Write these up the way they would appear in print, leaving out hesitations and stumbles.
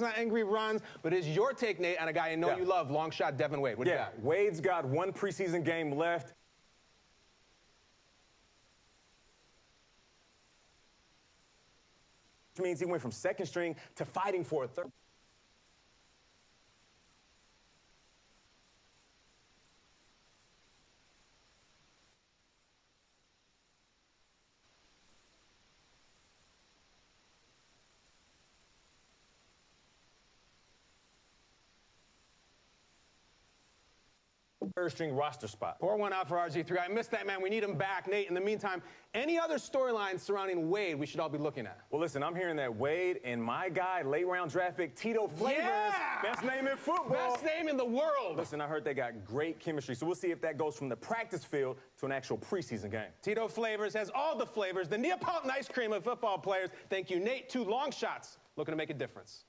not angry runs, but it's your take, Nate, on a guy you know you love, long shot Devin Wade. What do you got? Wade's got one preseason game left. Which means he went from second string to fighting for a third. Third-string roster spot. Pour one out for RG3. I missed that, man. We need him back. Nate, in the meantime, any other storylines surrounding Wade we should all be looking at? Well, listen, I'm hearing that Wade and my guy, late-round draft pick, Tito Flavors, best name in football. Best name in the world. Listen, I heard they got great chemistry, so we'll see if that goes from the practice field to an actual preseason game. Tito Flavors has all the flavors, the Neapolitan ice cream of football players. Thank you, Nate. 2 long shots looking to make a difference.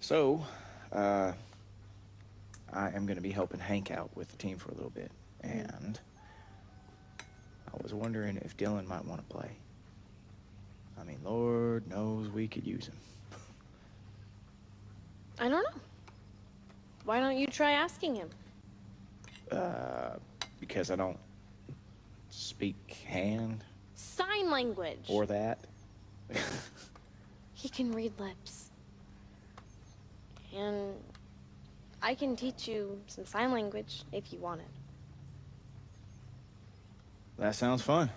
So, I am going to be helping Hank out with the team for a little bit, and I was wondering if Dylan might want to play. I mean, Lord knows we could use him. I don't know. Why don't you try asking him? Because I don't speak hand. Sign language. Or that. He can read lips. And I can teach you some sign language if you want it. That sounds fun.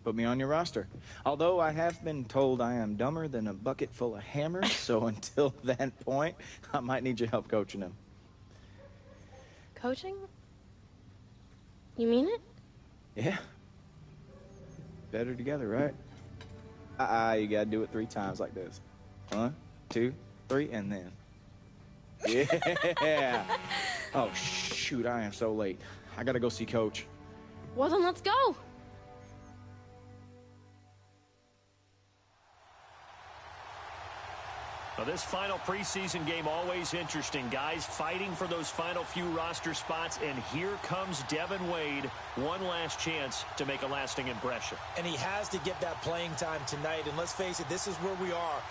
Put me on your roster. Although I have been told I am dumber than a bucket full of hammers, so until that point, I might need your help coaching him. Coaching? You mean it? Yeah. Better together, right? You gotta do it 3 times like this. 1, 2, 3, and then. Yeah. Oh, shoot, I am so late. I gotta go see Coach. Well, then let's go. Well, this final preseason game always interesting. Guys fighting for those final few roster spots, and here comes Devin Wade. One last chance to make a lasting impression. And he has to get that playing time tonight, and let's face it, this is where we are.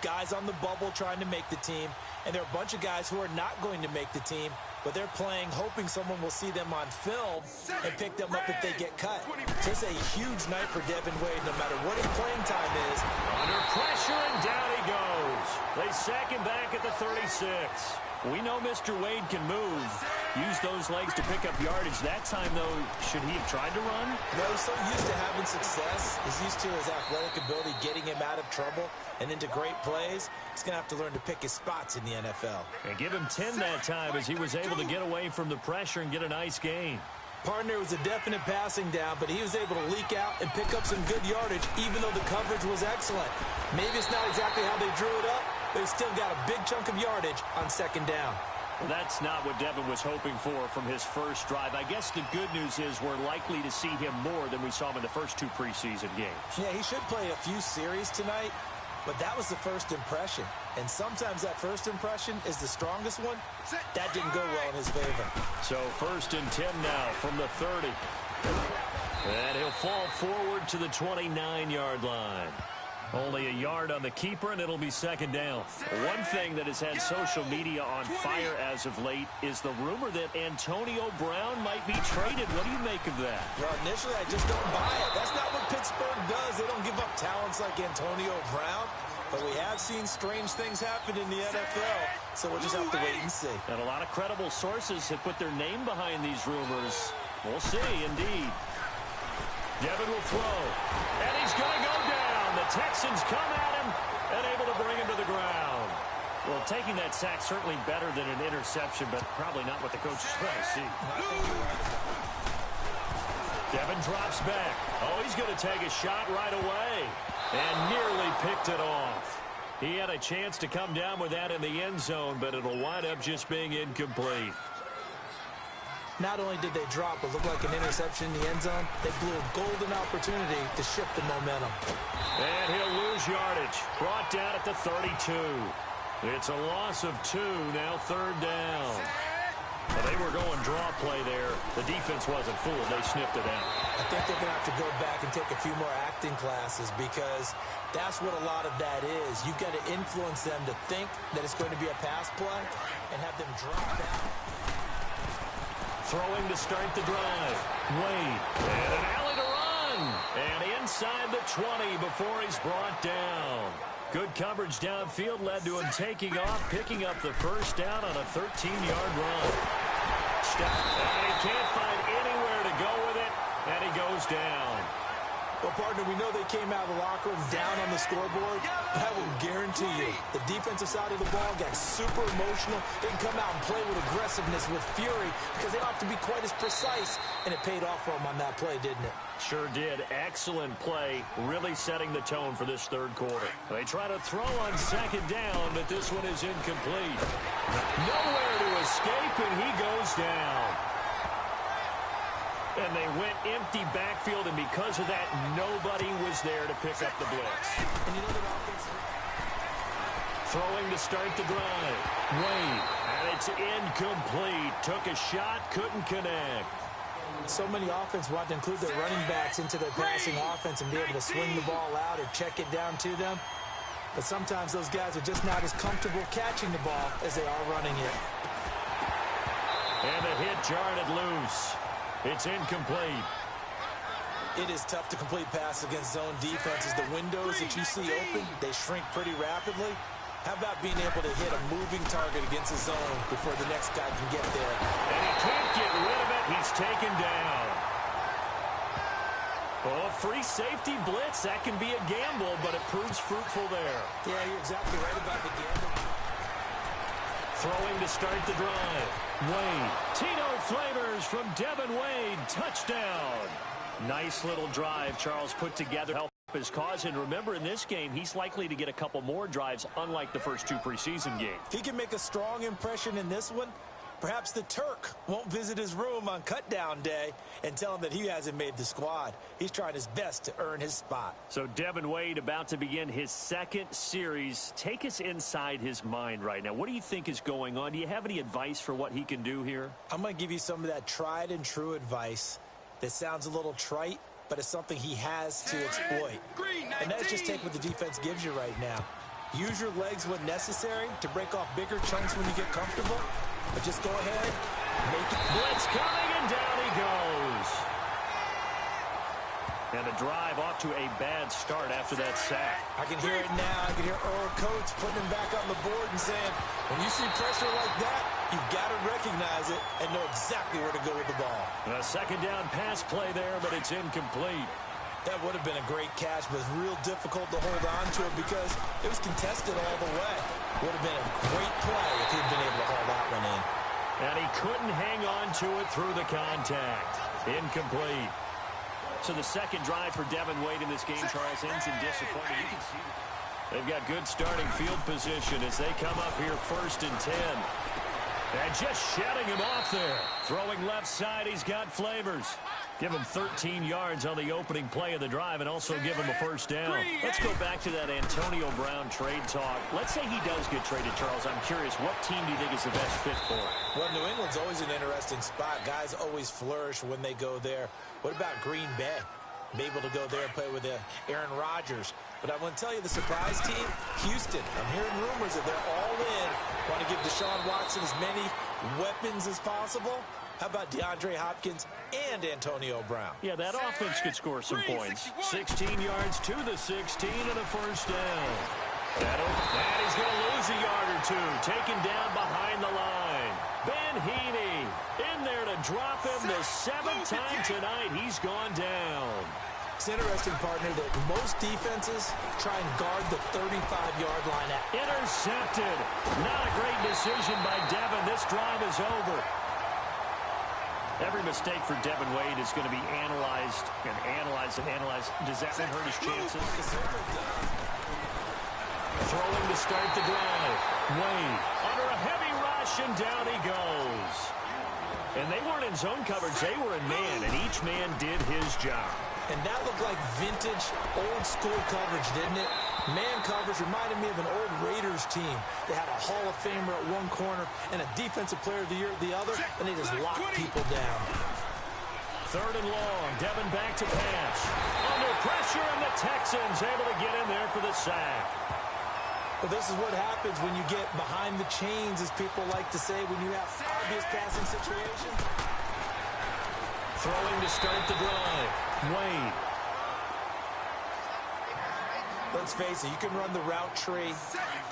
Guys on the bubble trying to make the team, and there are a bunch of guys who are not going to make the team, but they're playing hoping someone will see them on film and pick them up if they get cut. So it's a huge night for Devin Wade, no matter what his playing time is. Under pressure, and down he goes. They sack him back at the 36. We know Mr. Wade can move. Use those legs to pick up yardage. That time, though, should he have tried to run? No, he's so used to having success. He's used to his athletic ability getting him out of trouble and into great plays. He's going to have to learn to pick his spots in the NFL. And give him 10 that time as he was able to get away from the pressure and get a nice gain. Partner was a definite passing down, but he was able to leak out and pick up some good yardage, even though the coverage was excellent. Maybe it's not exactly how they drew it up, but he still got a big chunk of yardage on second down. Well, that's not what Devin was hoping for from his first drive. I guess the good news is we're likely to see him more than we saw him in the first 2 preseason games. Yeah, he should play a few series tonight, but that was the first impression. And sometimes that first impression is the strongest one. That didn't go well in his favor. So 1st and 10 now from the 30. And he'll fall forward to the 29-yard line. Only a yard on the keeper, and it'll be second down. One thing that has had social media on fire as of late is the rumor that Antonio Brown might be traded. What do you make of that? Well, initially, I just don't buy it. That's not what Pittsburgh does. They don't give up talents like Antonio Brown. But we have seen strange things happen in the NFL, so we'll just have to wait and see. And a lot of credible sources have put their name behind these rumors. We'll see, indeed. Devin will throw, and he's going to go down. The Texans come at him and able to bring him to the ground. Well, taking that sack certainly better than an interception, but probably not what the coaches want to see. Devin drops back. Oh, he's going to take a shot right away and nearly picked it off. He had a chance to come down with that in the end zone, but it'll wind up just being incomplete. Not only did they drop what looked like an interception in the end zone, they blew a golden opportunity to shift the momentum. And he'll lose yardage. Brought down at the 32. It's a loss of 2, now 3rd down. Well, they they were going draw play there. The defense wasn't fooled. They sniffed it out. I think they're going to have to go back and take a few more acting classes because that's what a lot of that is. You've got to influence them to think that it's going to be a pass play and have them drop down. Throwing to start the drive. Wade. And an alley to run. And inside the 20 before he's brought down. Good coverage downfield led to him taking off, picking up the first down on a 13-yard run. And he can't find anywhere to go with it, and he goes down. Well, partner, we know they came out of the locker room down on the scoreboard, but I will guarantee you the defensive side of the ball got super emotional. They can come out and play with aggressiveness, with fury, because they don't have to be quite as precise, and it paid off for them on that play, didn't it? Sure did. Excellent play, really setting the tone for this third quarter. They try to throw on second down, but this one is incomplete. Nowhere to escape, and he goes down. And they went empty backfield, and because of that, nobody was there to pick up the blitz. And you know the offense. Throwing to start the drive. Wade, and it's incomplete. Took a shot, couldn't connect. So many offense want to include their running backs into their passing offense and be able to swing the ball out or check it down to them. But sometimes those guys are just not as comfortable catching the ball as they are running it. And the hit jarred it loose. It's incomplete. It is tough to complete passes against zone defenses. The windows that you see open, they shrink pretty rapidly. How about being able to hit a moving target against a zone before the next guy can get there? And he can't get rid of it. He's taken down. Oh, free safety blitz. That can be a gamble, but it proves fruitful there. Yeah, you're exactly right about the gamble. Throwing to start the drive. Wade. Tito Flavors from Devin Wade. Touchdown. Nice little drive Charles put together. Help his cause. And remember, in this game, he's likely to get a couple more drives, unlike the first two preseason games. If he can make a strong impression in this one, perhaps the Turk won't visit his room on cutdown day and tell him that he hasn't made the squad. He's trying his best to earn his spot. So Devin Wade about to begin his second series. Take us inside his mind right now. What do you think is going on? Do you have any advice for what he can do here? I'm going to give you some of that tried and true advice that sounds a little trite, but it's something he has to exploit. And that's just take what the defense gives you right now. Use your legs when necessary to break off bigger chunks when you get comfortable. But just go ahead, make it. Blitz coming, and down he goes. And a drive off to a bad start after that sack. I can hear it now. I can hear Earl Coates putting him back on the board and saying, when you see pressure like that, you've got to recognize it and know exactly where to go with the ball. And a second down pass play there, but it's incomplete. That would have been a great catch, but it's real difficult to hold on to it because it was contested all the way. Would have been a great play if he'd been able to haul that one in. And he couldn't hang on to it through the contact. Incomplete. So the second drive for Devin Wade in this game, Charles, ends in disappointment. You can see they've got good starting field position as they come up here 1st and 10. And just shutting him off there. Throwing left side, he's got Flavors. Give him 13 yards on the opening play of the drive and also give him a first down. Let's go back to that Antonio Brown trade talk. Let's say he does get traded, Charles. I'm curious, what team do you think is the best fit for him? Well, New England's always an interesting spot. Guys always flourish when they go there. What about Green Bay? Be able to go there and play with Aaron Rodgers. But I want to tell you, the surprise team, Houston. I'm hearing rumors that they're all in. Want to give Deshaun Watson as many weapons as possible. How about DeAndre Hopkins and Antonio Brown? Yeah, that offense could score some points. 16 yards to the 16 and a first down. And he's going to lose a yard or two. Taken down behind the line. Ben Heaney in there to drop him the 7th time tonight. He's gone down. It's interesting, partner, that most defenses try and guard the 35-yard line. Intercepted. Not a great decision by Devin. This drive is over. Every mistake for Devin Wade is going to be analyzed and analyzed and analyzed. Does that hurt his chances? Throwing to start the drive. Wade under a heavy rush, and down he goes. And they weren't in zone coverage. They were in man, and each man did his job. And that looked like vintage, old-school coverage, didn't it? Man coverage reminded me of an old Raiders team. They had a Hall of Famer at one corner and a Defensive Player of the Year at the other, and they just locked people down. 3rd and long. Devin back to pass. Under pressure, and the Texans able to get in there for the sack. Well, this is what happens when you get behind the chains, as people like to say, when you have obvious passing situations. Throwing to start the drive. Wade. Let's face it, you can run the route tree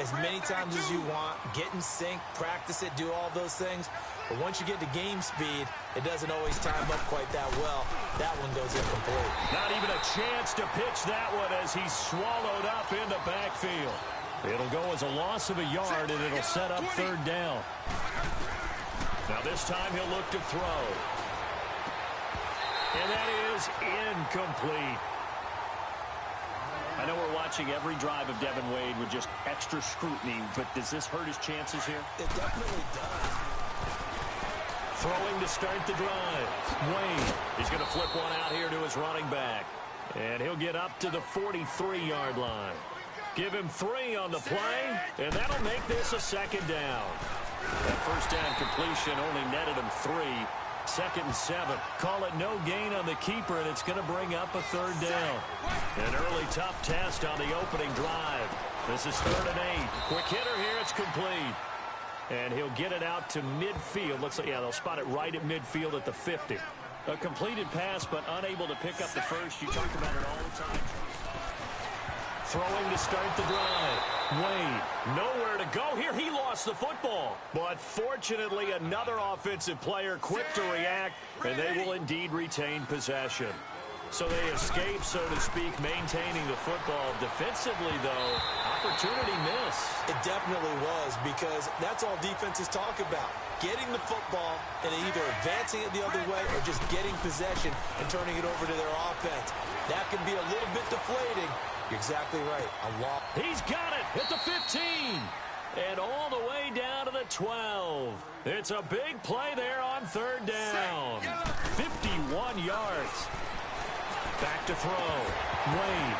as many times as you want, get in sync, practice it, do all those things. But once you get to game speed, it doesn't always time up quite that well. That one goes incomplete. Not even a chance to pitch that one as he's swallowed up in the backfield. It'll go as a loss of a yard, and it'll set up 3rd down. Now this time he'll look to throw. And that is incomplete. I know we're watching every drive of Devin Wade with just extra scrutiny, but does this hurt his chances here? It definitely does. Throwing to start the drive. Wade is going to flip one out here to his running back. And he'll get up to the 43-yard line. Give him 3 on the play, and that'll make this a 2nd down. That 1st down completion only netted him 3. 2nd and 7. Call it no gain on the keeper, and it's going to bring up a 3rd down. An early tough test on the opening drive. This is 3rd and 8. Quick hitter here. It's complete. And he'll get it out to midfield. Looks like, yeah, they'll spot it right at midfield at the 50. A completed pass, but unable to pick up the first. You talk about it all the time. Throwing to start the drive. Wade, nowhere to go here. He lost the football. But fortunately, another offensive player quick to react, and they will indeed retain possession. So they escape, so to speak, maintaining the football. Defensively, though, opportunity miss. It definitely was, because that's all defenses talk about. Getting the football and either advancing it the other way or just getting possession and turning it over to their offense. That can be a little bit deflating. You're exactly right. A lot. He's got it at the 15. And all the way down to the 12. It's a big play there on 3rd down. 51 yards. Back to throw. Wade.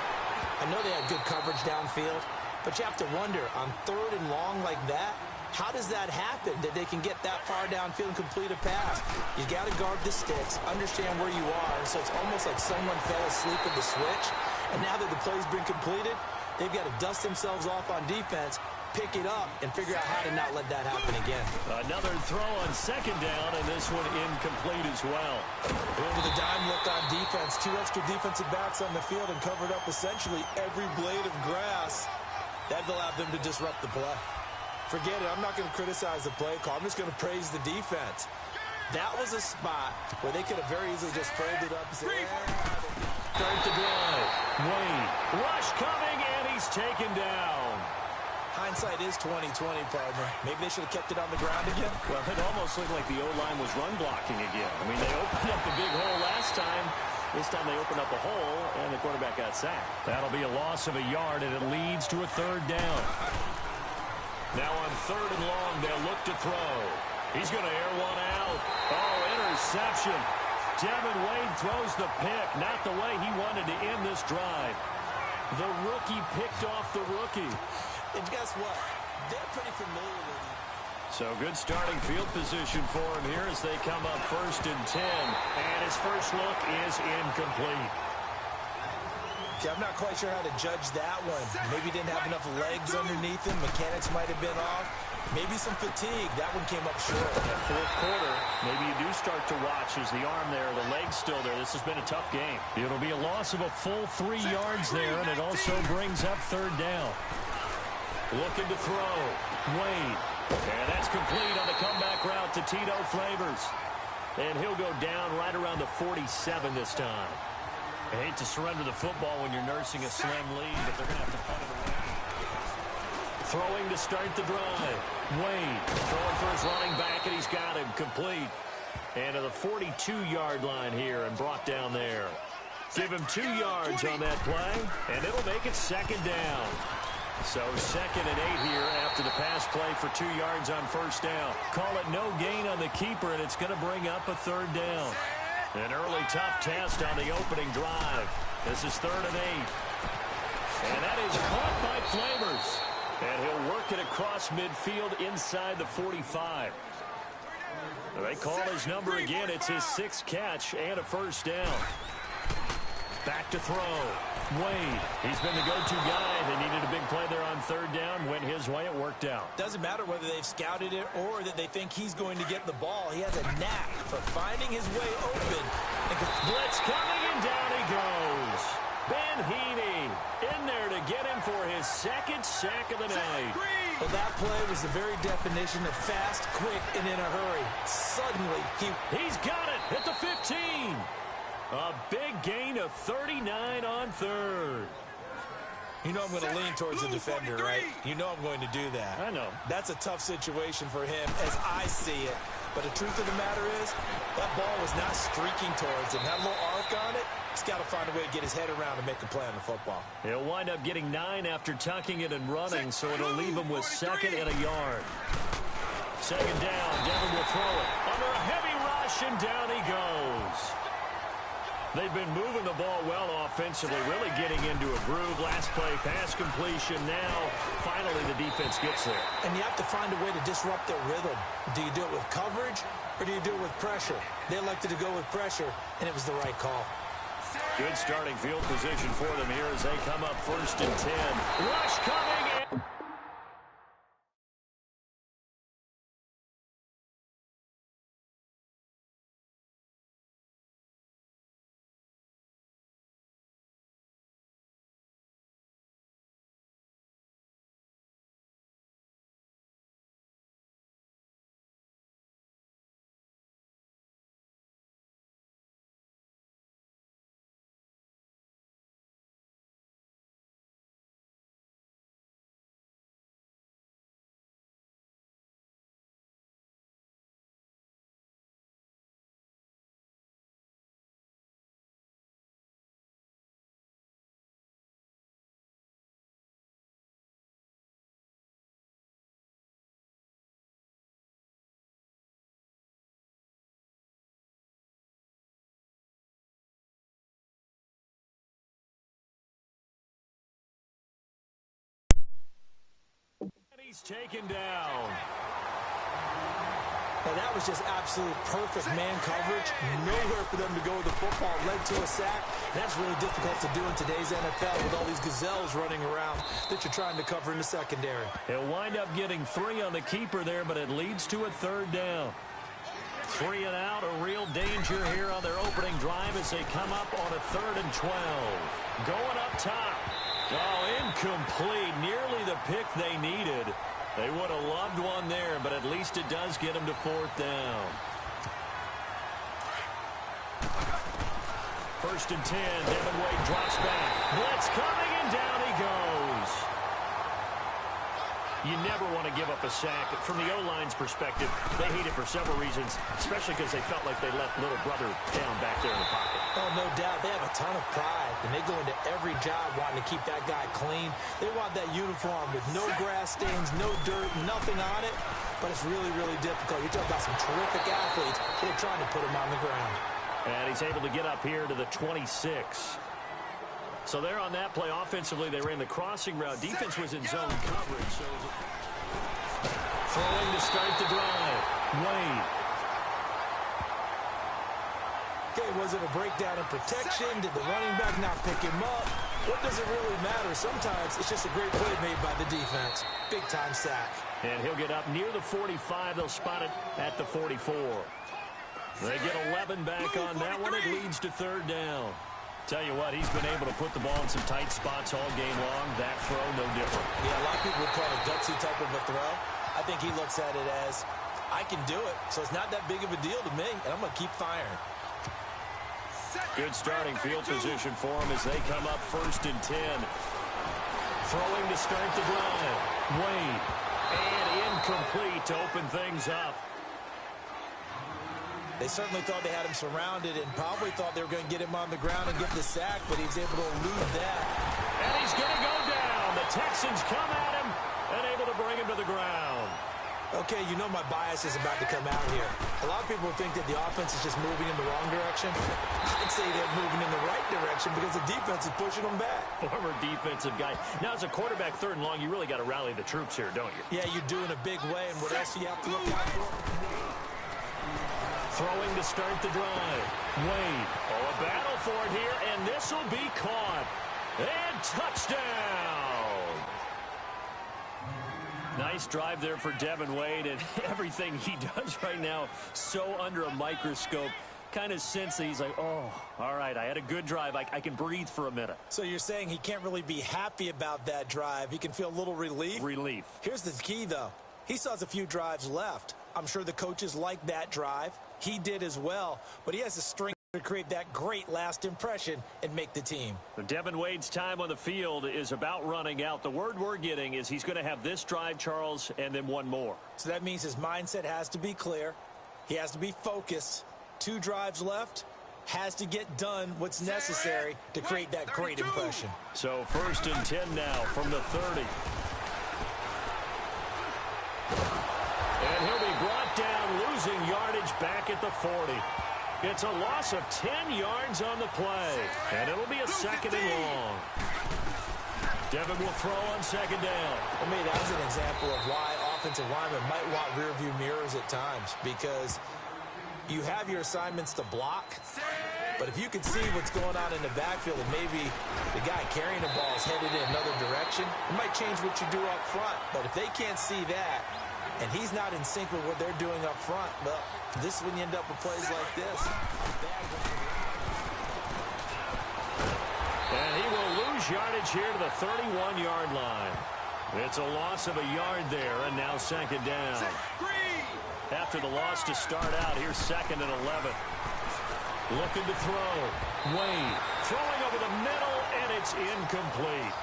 I know they had good coverage downfield, but you have to wonder, on 3rd and long like that, how does that happen, that they can get that far downfield and complete a pass? You got to guard the sticks, understand where you are, so it's almost like someone fell asleep at the switch, and now that the play's been completed, they've got to dust themselves off on defense, pick it up, and figure out how to not let that happen again. Another throw on 2nd down, and this one incomplete as well. Over the dime look on defense, 2 extra defensive backs on the field and covered up essentially every blade of grass. That allowed them to disrupt the play. Forget it. I'm not going to criticize the play call. I'm just going to praise the defense. That was a spot where they could have very easily just folded up and said, Start the drive. Wade. Rush coming, and he's taken down. Hindsight is 20/20, partner. Maybe they should have kept it on the ground again. Well, it almost looked like the O-line was run blocking again. I mean, they opened up the big hole last time. This time they opened up a hole, and the quarterback got sacked. That'll be a loss of a yard, and it leads to a 3rd down. Now on 3rd and long, they'll look to throw. He's going to air one out. Oh, interception. Devin Wade throws the pick. Not the way he wanted to end this drive. The rookie picked off the rookie. And guess what? They're pretty familiar with him. So good starting field position for him here as they come up 1st and 10. And his first look is incomplete. Okay, I'm not quite sure how to judge that one. Maybe didn't have enough legs underneath him. Mechanics might have been off. Maybe some fatigue. That one came up short. That 4th quarter, maybe you do start to watch as the arm there, the leg's still there. This has been a tough game. It'll be a loss of a full 3 yards there, and it also brings up 3rd down. Looking to throw. Wade. And that's complete on the comeback route to Tito Flavors. And he'll go down right around the 47 this time. I hate to surrender the football when you're nursing a slim lead, but they're going to have to punt it away. Throwing to start the drive. Wade throwing for his running back, and he's got him complete. And to the 42-yard line here and brought down there. Give him 2 yards on that play, and it'll make it 2nd down. So 2nd and 8 here after the pass play for 2 yards on 1st down. Call it no gain on the keeper, and it's going to bring up a 3rd down. An early tough test on the opening drive. This is 3rd and 8. And that is caught by Flavors. And he'll work it across midfield inside the 45. They call his number again. It's his 6th catch and a first down. Back to throw. Wade. He's been the go-to guy. They needed a big play there on 3rd down. Went his way. It worked out. Doesn't matter whether they've scouted it or that they think he's going to get the ball. He has a knack for finding his way open. Blitz coming, and down he goes. Ben Heaney in there to get him for his 2nd sack of the night. Well, that play was the very definition of fast, quick, and in a hurry. Suddenly, he's got it at the 15. A big gain of 39 on 3rd. You know I'm going to lean towards the defender, right? You know I'm going to do that. I know. That's a tough situation for him as I see it. But the truth of the matter is, that ball was not streaking towards him. Had a little arc on it. He's got to find a way to get his head around and make a play on the football. He'll wind up getting 9 after tucking it and running, so it'll leave him with 2nd and a yard. 2nd down, Devin will throw it. Under a heavy rush, and down he goes. They've been moving the ball well offensively, really getting into a groove. Last play, pass completion. Now, finally, the defense gets there. And you have to find a way to disrupt their rhythm. Do you do it with coverage, or do you do it with pressure? They elected to go with pressure, and it was the right call. Good starting field position for them here as they come up 1st and 10. Rush coming in. He's taken down. And that was just absolute perfect man coverage. Nowhere for them to go with the football. Led to a sack. That's really difficult to do in today's NFL with all these gazelles running around that you're trying to cover in the secondary. He'll wind up getting 3 on the keeper there, but it leads to a 3rd down. 3 and out, a real danger here on their opening drive as they come up on a 3rd and 12. Going up top. Oh, incomplete. Nearly the pick they needed. They would have loved one there, but at least it does get them to 4th down. 1st and 10. Devin Wade drops back. Blitz coming, and down he goes. You never want to give up a sack. From the O-line's perspective, they hate it for several reasons, especially because they felt like they let little brother down back there in the pocket. Oh, no doubt. They have a ton of pride, and they go into every job wanting to keep that guy clean. They want that uniform with no grass stains, no dirt, nothing on it, but it's really, really difficult. You're talking about some terrific athletes who are trying to put him on the ground. And he's able to get up here to the 26. So there on that play, offensively, they ran the crossing route. Defense was in zone coverage. So throwing to start the drive. Wade. Okay, was it a breakdown in protection? Did the running back not pick him up? What does it really matter? Sometimes it's just a great play made by the defense. Big-time sack. And he'll get up near the 45. They'll spot it at the 44. They get 11 back on that one. It leads to 3rd down. Tell you what, he's been able to put the ball in some tight spots all game long. That throw, no different. Yeah, a lot of people would call it a gutsy type of a throw. I think he looks at it as, I can do it, so it's not that big of a deal to me, and I'm going to keep firing. Good starting field position for him as they come up 1st and 10. Throwing to start the drive. Wade. And incomplete to open things up. They certainly thought they had him surrounded and probably thought they were going to get him on the ground and get the sack, but he was able to elude that. And he's going to go down. The Texans come at him and able to bring him to the ground. Okay, you know my bias is about to come out here. A lot of people think that the offense is just moving in the wrong direction. I'd say they're moving in the right direction because the defense is pushing them back. Former defensive guy. Now, as a quarterback, 3rd and long, you really got to rally the troops here, don't you? Yeah, you do in a big way, and what else do you have to look out for? Throwing to start the drive. Wade. Oh, a battle for it here, and this will be caught. And touchdown! Nice drive there for Devin Wade, and everything he does right now so under a microscope. Kind of sense that he's like, oh, all right, I had a good drive. I can breathe for a minute. So you're saying he can't really be happy about that drive. He can feel a little relief? Relief. Here's the key, though. He still has a few drives left. I'm sure the coaches like that drive. He did as well, but he has a string to create that great last impression and make the team. Devin Wade's time on the field is about running out. The word we're getting is he's going to have this drive, Charles, and then one more. So that means his mindset has to be clear. He has to be focused. 2 drives left. Has to get done what's necessary to create that great impression. So 1st and 10 now from the 30. And he'll be brought down, losing yardage back at the 40. It's a loss of 10 yards on the play, and it'll be a 2nd and long. Devin will throw on 2nd down. I mean, that's an example of why offensive linemen might want rearview mirrors at times, because you have your assignments to block, but if you can see what's going on in the backfield and maybe the guy carrying the ball is headed in another direction, it might change what you do up front. But if they can't see that, and he's not in sync with what they're doing up front, well, this is when you end up with plays like this. And he will lose yardage here to the 31-yard line. It's a loss of a yard there, and now 2nd down. After the loss to start out, here's 2nd and 11. Looking to throw. Wade throwing over the middle, and it's incomplete.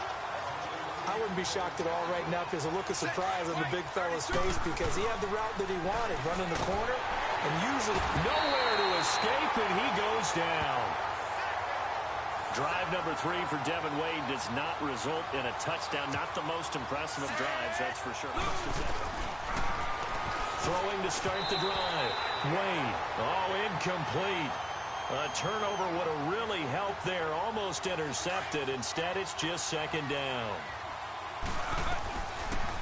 I wouldn't be shocked at all right now if there's a look of surprise on the big fella's face, because he had the route that he wanted, running the corner, and usually nowhere to escape, and he goes down. Drive number 3 for Devin Wade does not result in a touchdown. Not the most impressive of drives, that's for sure. Throwing to start the drive. Wade. Oh, incomplete. A turnover would have really helped there. Almost intercepted. Instead, it's just 2nd down.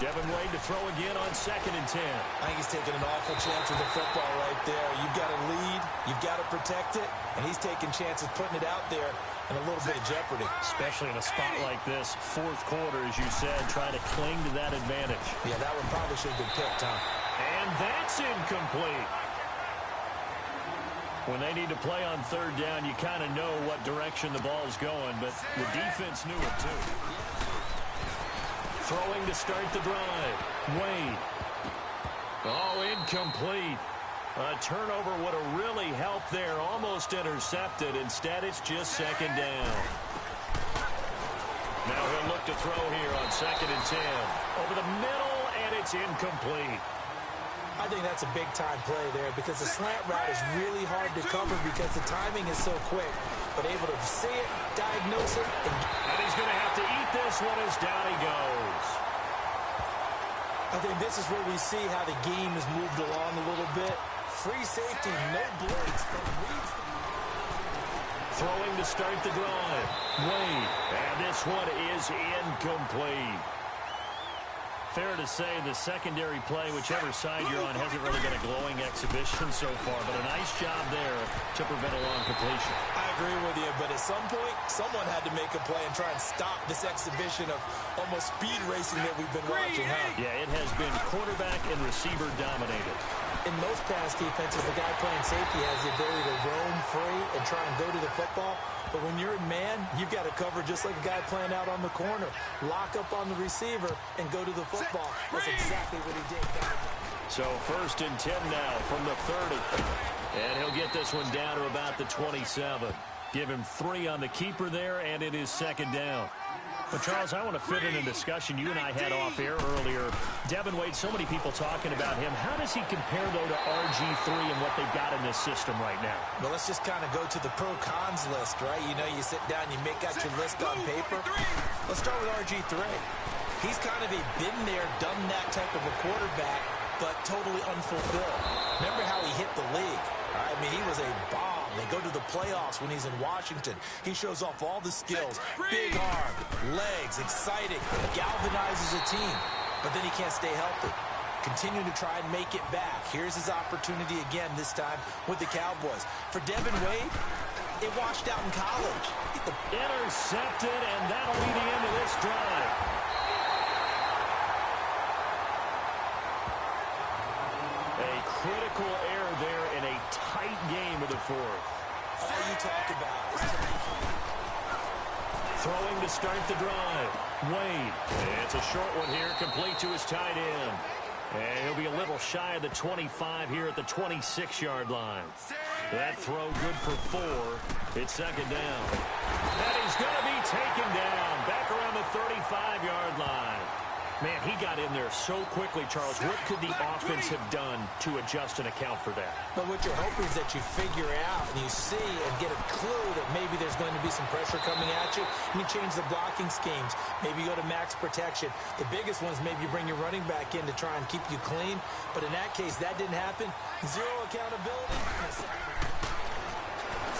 Devin Wade to throw again on 2nd and 10. I think he's taking an awful chance with the football right there. You've got to lead. You've got to protect it. And he's taking chances putting it out there in a little bit of jeopardy. Especially in a spot like this, 4th quarter, as you said, try to cling to that advantage. Yeah, that one probably should have been picked, huh? And that's incomplete. When they need to play on 3rd down, you kind of know what direction the ball's going, but the defense knew it too. Throwing to start the drive. Wade. Oh, incomplete. A turnover would have really helped there. Almost intercepted. Instead, it's just 2nd down. Now he'll look to throw here on 2nd and 10. Over the middle, and it's incomplete. I think that's a big-time play there, because the slant route is really hard to cover because the timing is so quick. But able to see it, diagnose it, and he's going to have to eat this one as down he goes. I think this is where we see how the game has moved along a little bit. Free safety, no blitz, but leads. Throwing to start the drive. Wade, and this one is incomplete. Fair to say the secondary play, whichever side you're on, hasn't really been a glowing exhibition so far, but a nice job there to prevent a long completion. I agree with you, but at some point, someone had to make a play and try and stop this exhibition of almost speed racing that we've been watching, huh? Yeah, it has been quarterback and receiver dominated. In most pass defenses, the guy playing safety has the ability to roam free and try and go to the football. But when you're in man, you've got to cover just like a guy playing out on the corner. Lock up on the receiver and go to the football. That's exactly what he did. So 1st and 10 now from the 30. And he'll get this one down to about the 27. Give him 3 on the keeper there, and it is 2nd down. But, Charles, I want to fit in a discussion you and I had off air earlier. Devin Wade, so many people talking about him. How does he compare, though, to RG3 and what they've got in this system right now? Well, let's just kind of go to the pro-cons list, right? You know, you sit down, you make out your list on paper. Let's start with RG3. He's kind of a been there, done that type of a quarterback. but totally unfulfilled. Remember how he hit the league? I mean, he was a bomb. They go to the playoffs when he's in Washington. He shows off all the skills. Big arm, legs, exciting, galvanizes a team. But then he can't stay healthy. Continue to try and make it back. Here's his opportunity again, this time with the Cowboys. For Devin Wade, it washed out in college. Intercepted, and that'll be the end of this drive. A critical error there in a tight game of the fourth. All you talk about is throwing to start the drive. Wade. It's a short one here, complete to his tight end. And he'll be a little shy of the 25 here at the 26-yard line. That throw good for 4. It's second down. And he's going to be taken down back around the 35-yard line. Man, he got in there so quickly, Charles. What could the offense have done to adjust and account for that? But what you're hoping is that you figure out and you see and get a clue that maybe there's going to be some pressure coming at you, and you change the blocking schemes. Maybe you go to max protection. The biggest one is maybe you bring your running back in to try and keep you clean. But in that case, that didn't happen. Zero accountability.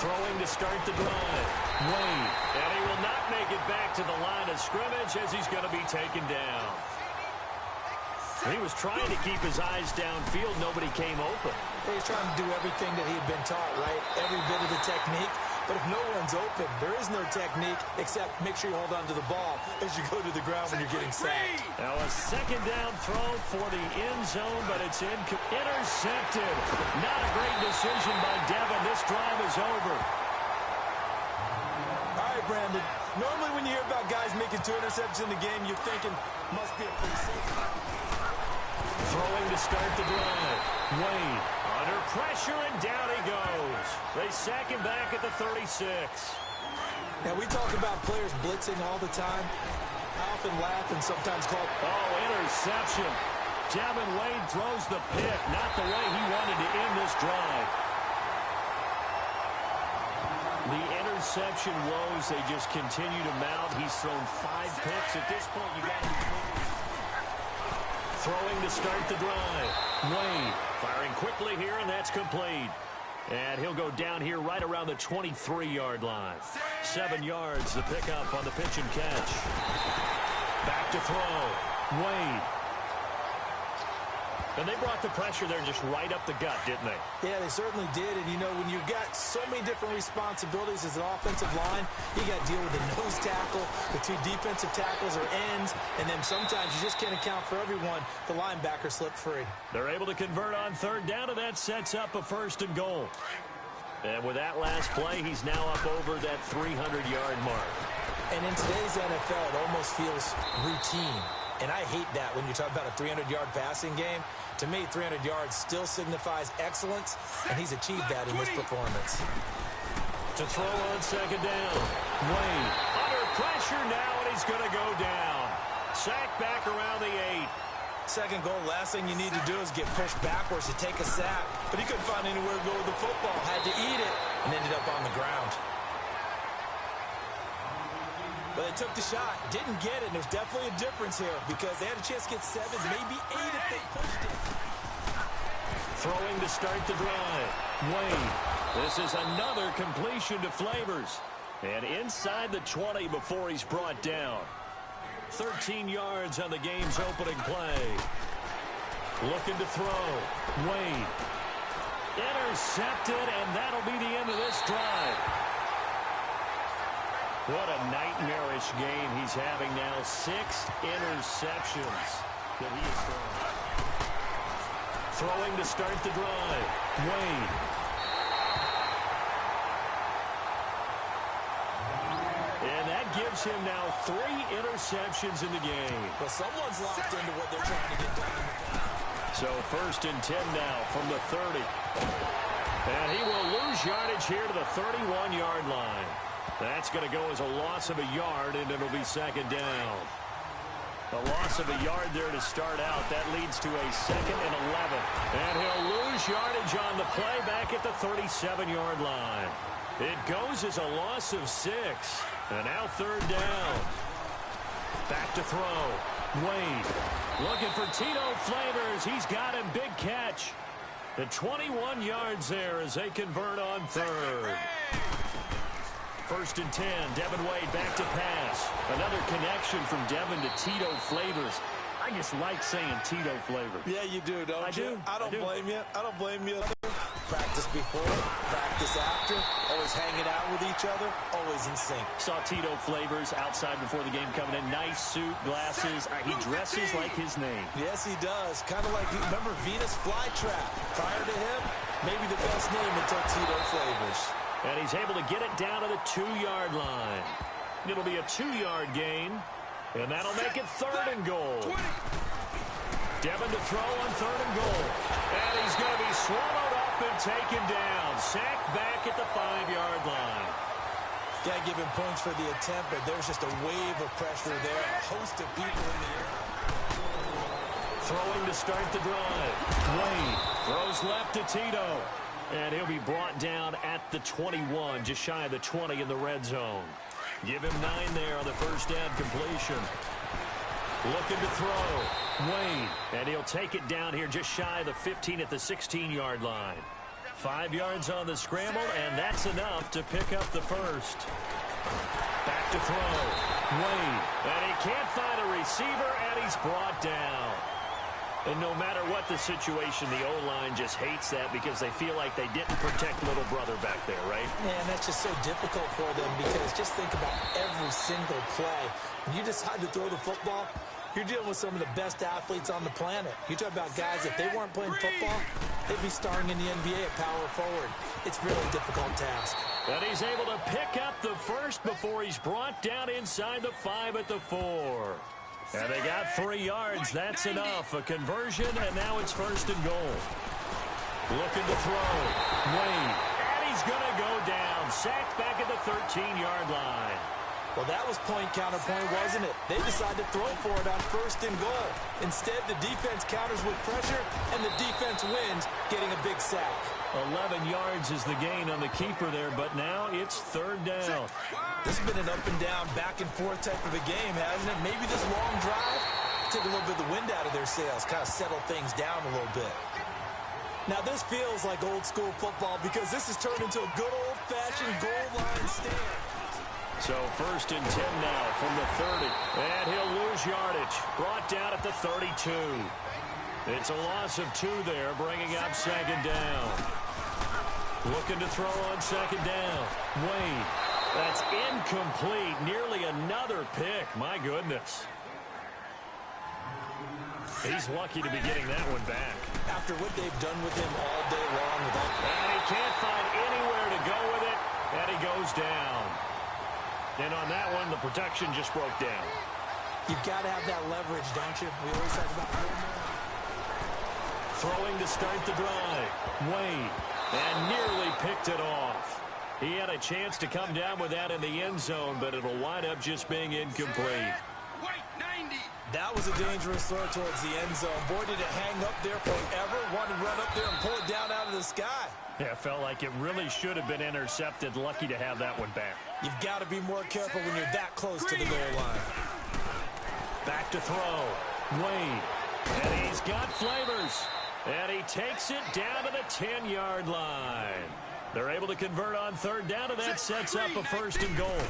Throwing to start the drive. Wade. And he will not make it back to the line of scrimmage as he's going to be taken down. He was trying to keep his eyes downfield. Nobody came open. He's trying to do everything that he had been taught, right? Every bit of the technique. But if no one's open, there is no technique except make sure you hold on to the ball as you go to the ground when you're getting sacked. Now a second down throw for the end zone, but it's intercepted. Not a great decision by Devin. This drive is over. All right, Brandon. Normally when you hear about guys making 2 interceptions in the game, you're thinking, must be a pretty safe. Throwing to start the drive. Wade under pressure, and down he goes. They sack him back at the 36. Now, we talk about players blitzing all the time. I often laugh and sometimes call it. Oh, interception. Devin Wade throws the pick. Not the way he wanted to end this drive. The interception woes, they just continue to mount. He's thrown 5 picks. At this point, you got to be throwing to start the drive. Wade firing quickly here, and that's complete. And he'll go down here right around the 23-yard line. 7 yards the pickup on the pitch and catch. Back to throw. Wade. And they brought the pressure there just right up the gut, didn't they? Yeah, they certainly did. And, you know, when you've got so many different responsibilities as an offensive line, you got to deal with the nose tackle, the 2 defensive tackles or ends, and then sometimes you just can't account for everyone. The linebacker slipped free. They're able to convert on third down, and that sets up a 1st and goal. And with that last play, he's now up over that 300-yard mark. And in today's NFL, it almost feels routine. And I hate that when you talk about a 300-yard passing game. To me, 300 yards still signifies excellence, and he's achieved that in this performance. To throw on second down. Wade under pressure now, and he's going to go down. Sack back around the 8. Second goal, last thing you need to do is get pushed backwards to take a sack. But he couldn't find anywhere to go with the football. Had to eat it and ended up on the ground. But they took the shot, didn't get it. There's definitely a difference here because they had a chance to get 7, maybe 8 if they pushed it. Throwing to start the drive. Wade. This is another completion to Flavors. And inside the 20 before he's brought down. 13 yards on the game's opening play. Looking to throw. Wade. Intercepted, and that'll be the end of this drive. What a nightmarish game he's having now. 6 interceptions that he has thrown. Throwing to start the drive. Wade. And that gives him now 3 interceptions in the game. But someone's locked into what they're trying to get done. So 1st and 10 now from the 30. And he will lose yardage here to the 31-yard line. That's going to go as a loss of a yard, and it'll be second down. A loss of a yard there to start out. That leads to a 2nd and 11. And he'll lose yardage on the play back at the 37-yard line. It goes as a loss of 6. And now 3rd down. Back to throw. Wade looking for Tito Flavors. He's got him. Big catch. The 21 yards there as they convert on third. 1st and 10. Devin Wade back to pass. Another connection from Devin to Tito Flavors. I just like saying Tito Flavors. Yeah, you do, don't you? I don't blame you. I don't blame you. Practice before, practice after, always hanging out with each other, always in sync. Saw Tito Flavors outside before the game coming in. Nice suit, glasses. He dresses like his name. Yes, he does. Kind of like, remember Venus Flytrap? Prior to him, maybe the best name until Tito Flavors. And he's able to get it down to the 2-yard line. It'll be a 2-yard gain, and that'll make it 3rd and goal. Devin to throw on 3rd and goal. And he's going to be swallowed up and taken down. Sacked back at the 5-yard line. Got to give him points for the attempt, but there's just a wave of pressure there. A host of people in the air. Throwing to start the drive. Wade throws left to Tito. And he'll be brought down at the 21, just shy of the 20 in the red zone. Give him 9 there on the first down completion. Looking to throw. Wade. And he'll take it down here just shy of the 15 at the 16-yard line. 5 yards on the scramble, and that's enough to pick up the first. Back to throw. Wade. And he can't find a receiver, and he's brought down. And no matter what the situation, the O-line just hates that because they feel like they didn't protect little brother back there, right? Man, that's just so difficult for them because just think about every single play. When you decide to throw the football, you're dealing with some of the best athletes on the planet. You talk about guys, if they weren't playing football, they'd be starring in the NBA at power forward. It's a really difficult task. And he's able to pick up the first before he's brought down inside the 5 at the 4. And they got 3 yards. That's enough. A conversion, and now it's 1st and goal. Looking to throw. Wade. And he's going to go down. Sacked back at the 13-yard line. Well, that was point counterpoint, wasn't it? They decided to throw for it on 1st and goal. Instead, the defense counters with pressure, and the defense wins, getting a big sack. 11 yards is the gain on the keeper there, but now it's 3rd down. This has been an up-and-down, back-and-forth type of a game, hasn't it? Maybe this long drive took a little bit of the wind out of their sails, kind of settled things down a little bit. Now, this feels like old-school football because this has turned into a good old-fashioned goal line stand. So 1st and 10 now from the 30. And he'll lose yardage. Brought down at the 32. It's a loss of 2 there, bringing up 2nd down. Looking to throw on 2nd down. Wade. That's incomplete. Nearly another pick. My goodness. He's lucky to be getting that one back. After what they've done with him all day long. And he can't find anywhere to go with it. And he goes down. And on that one, the protection just broke down. You've got to have that leverage, don't you? We always talk about throwing to start the drive. Wade. And nearly picked it off. He had a chance to come down with that in the end zone, but it'll wind up just being incomplete. That was a dangerous throw towards the end zone. Boy, did it hang up there forever. Wanted to run up there and pull it down out of the sky. Yeah, it felt like it really should have been intercepted. Lucky to have that one back. You've got to be more careful when you're that close to the goal line. Back to throw. Wade. And he's got Flavors. And he takes it down to the 10-yard line. They're able to convert on 3rd down, and that sets up a 1st and goal.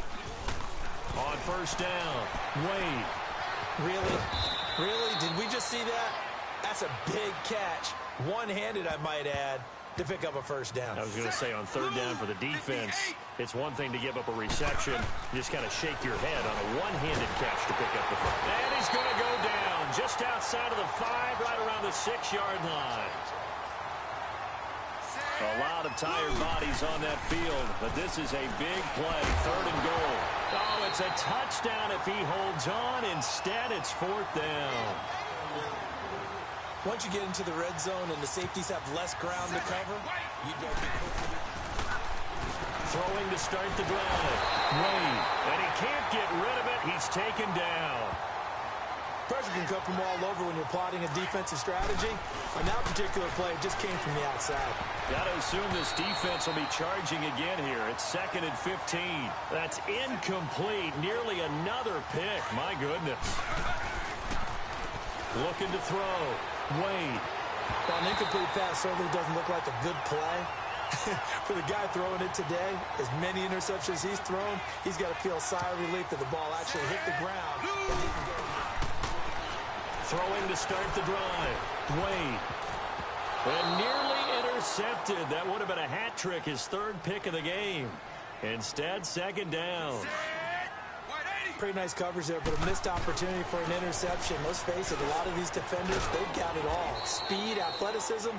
On 1st down, Wade. Really? Really? Did we just see that? That's a big catch. One-handed, I might add, to pick up a 1st down. I was going to say on 3rd down for the defense, it's one thing to give up a reception. You just kind of shake your head on a one-handed catch to pick up the first. And he's going to go down just outside of the 5, right around the 6-yard line. A lot of tired bodies on that field, but this is a big play, 3rd and goal. Oh, it's a touchdown if he holds on. Instead, it's 4th down. Once you get into the red zone and the safeties have less ground to cover, you don't be quick. Throwing to start the drive. Wade, and he can't get rid of it. He's taken down. Pressure can come from all over when you're plotting a defensive strategy. On that particular play, it just came from the outside. Got to assume this defense will be charging again here. It's 2nd and 15. That's incomplete. Nearly another pick. My goodness. Looking to throw. Wade. Well, an incomplete pass certainly doesn't look like a good play. For the guy throwing it today, as many interceptions he's thrown, he's got to feel a sigh of relief that the ball actually hit the ground. Throwing to start the drive. Wade. And nearly intercepted. That would have been a hat trick, his third pick of the game. Instead, second down. Pretty nice coverage there, but a missed opportunity for an interception. Let's face it, a lot of these defenders, they've got it all. Speed, athleticism,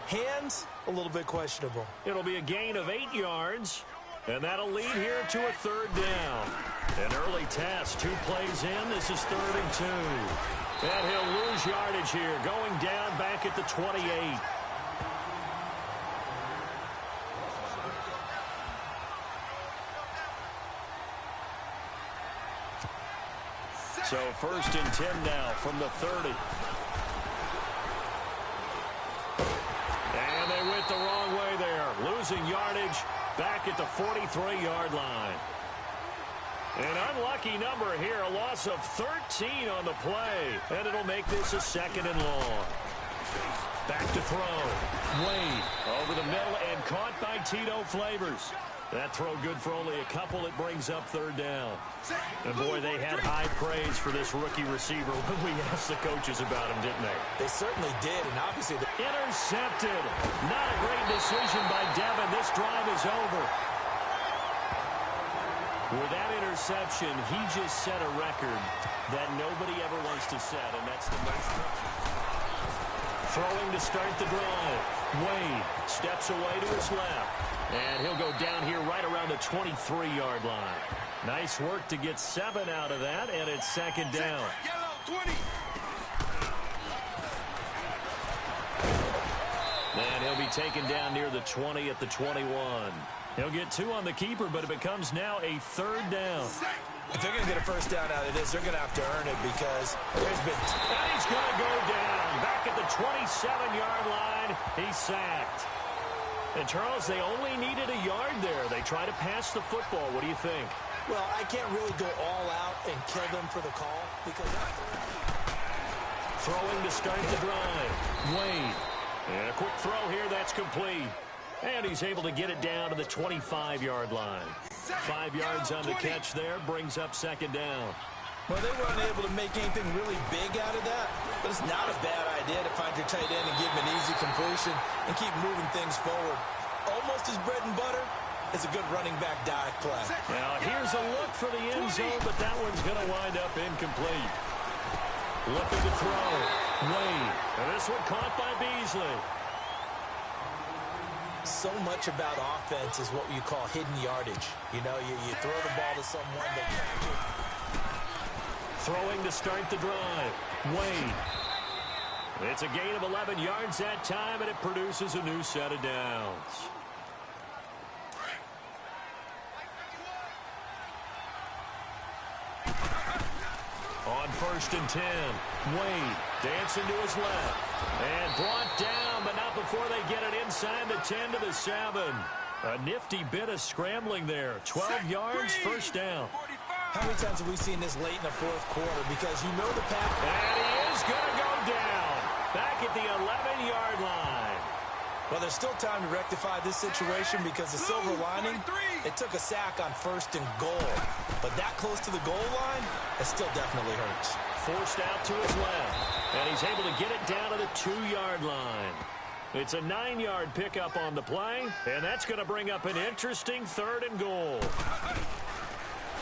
hands, a little bit questionable. It'll be a gain of 8 yards, and that'll lead here to a third down. An early test, 2 plays in. This is 3rd and 2. And he'll lose yardage here, going down back at the 28. So 1st and 10 now from the 30. And they went the wrong way there. Losing yardage back at the 43-yard line. An unlucky number here, a loss of 13 on the play. And it'll make this a 2nd and long. Back to throw. Wade over the middle and caught by Tito Flavors. That throw good for only a couple. It brings up 3rd down. And boy, they had high praise for this rookie receiver when we asked the coaches about him, didn't they? They certainly did, and obviously... Intercepted. Not a great decision by Devin. This drive is over. With that interception, he just set a record that nobody ever wants to set, and that's the most. Throwing to start the drive. Wade steps away to his left. And he'll go down here right around the 23-yard line. Nice work to get 7 out of that, and it's 2nd down. And he'll be taken down near the 20 at the 21. He'll get 2 on the keeper, but it becomes now a 3rd down. If they're going to get a first down out of this, they're going to have to earn it because there's been... And he's going to go down. Back at the 27-yard line, he's sacked. And, Charles, they only needed a yard there. They try to pass the football. What do you think? Well, I can't really go all out and kill them for the call because... Throwing to start the drive. Wade. And a quick throw here. That's complete. And he's able to get it down to the 25-yard line. 5 yards on the catch there. Brings up 2nd down. Well, they weren't able to make anything really big out of that, but it's not a bad idea to find your tight end and give him an easy completion and keep moving things forward. Almost as bread and butter as a good running back dive play. Now, here's a look for the end zone, but that one's going to wind up incomplete. Looking to throw. Wade. And this one caught by Beasley. So much about offense is what you call hidden yardage. You know, you throw the ball to someone that catches. Throwing to start the drive. Wade. It's a gain of 11 yards that time, and it produces a new set of downs. On 1st and 10, Wade dancing to his left. And brought down, but not before they get it inside the 10 to the 7. A nifty bit of scrambling there. 12 yards, 1st down. How many times have we seen this late in the 4th quarter? Because you know the path. And he is going to go down. Back at the 11-yard line. Well, there's still time to rectify this situation because the silver lining, it took a sack on 1st and goal. But that close to the goal line, it still definitely hurts. Forced out to his left. And he's able to get it down to the 2-yard line. It's a 9-yard pickup on the play. And that's going to bring up an interesting 3rd and goal.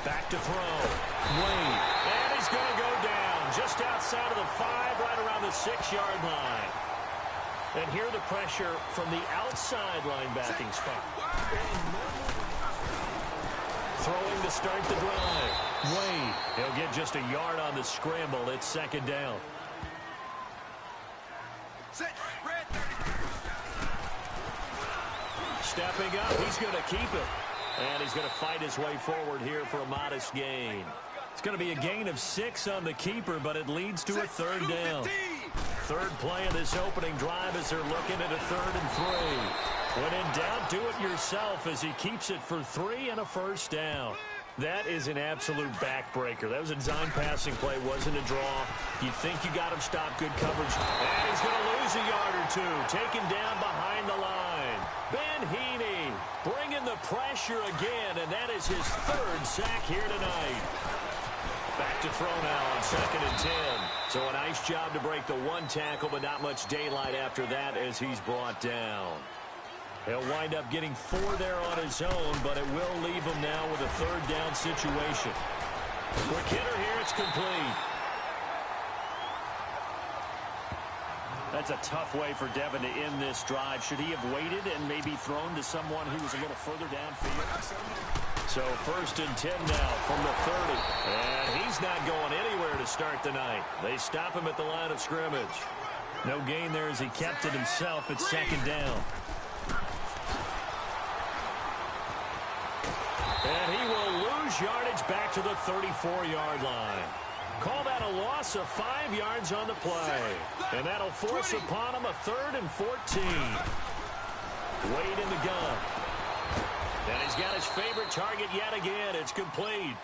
Back to throw. Wade. And he's going to go down just outside of the 5, right around the 6-yard line. And here the pressure from the outside linebacking spot. Throwing to start the drive. Wade. He'll get just a yard on the scramble. It's 2nd down. Stepping up. He's going to keep it. And he's going to fight his way forward here for a modest gain. It's going to be a gain of 6 on the keeper, but it leads to a 3rd down. 3rd play of this opening drive as they're looking at a 3rd and 3. When in doubt, do it yourself as he keeps it for 3 and a 1st down. That is an absolute backbreaker. That was a design passing play, wasn't a draw. You think you got him stopped, good coverage. And he's going to lose a yard or two. Taken down behind the line. Ben Heaney bringing the pressure again, and that is his third sack here tonight. Back to throw now on 2nd and 10. So a nice job to break the one tackle, but not much daylight after that as he's brought down. He'll wind up getting 4 there on his own, but it will leave him now with a 3rd down situation. Quick hitter here, it's complete. That's a tough way for Devin to end this drive. Should he have waited and maybe thrown to someone who was a little further downfield? So 1st and 10 now from the 30. And he's not going anywhere to start the night. They stop him at the line of scrimmage. No gain there as he kept it himself at 2nd down. And he will lose yardage back to the 34-yard line. Call that a loss of 5 yards on the play. And that'll force upon him a 3rd and 14. Wade in the gun. And he's got his favorite target yet again. It's complete.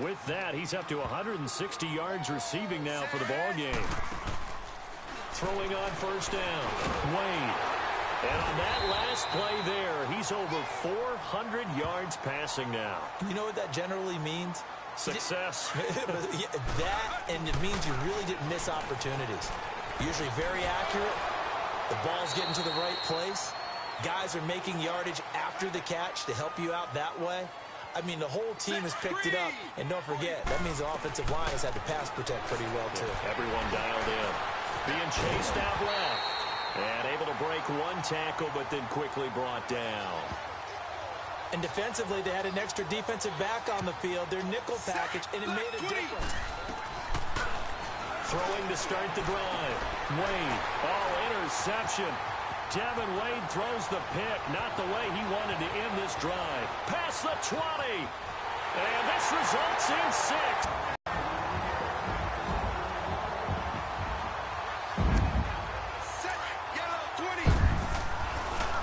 With that, he's up to 160 yards receiving now for the ball game. Throwing on 1st down. Wade. And on that last play there, he's over 400 yards passing now. You know what that generally means? Success. That, and it means you really didn't miss opportunities. Usually very accurate. The ball's getting to the right place. Guys are making yardage after the catch to help you out that way. I mean, the whole team has picked it up. And don't forget, that means the offensive line has had to pass protect pretty well, too. Everyone dialed in. Being chased out left. And able to break one tackle, but then quickly brought down. And defensively, they had an extra defensive back on the field, their nickel package, and it made a difference. Throwing to start the drive. Wade. Oh, interception. Devin Wade throws the pick, not the way he wanted to end this drive. Past the 20. And this results in 6.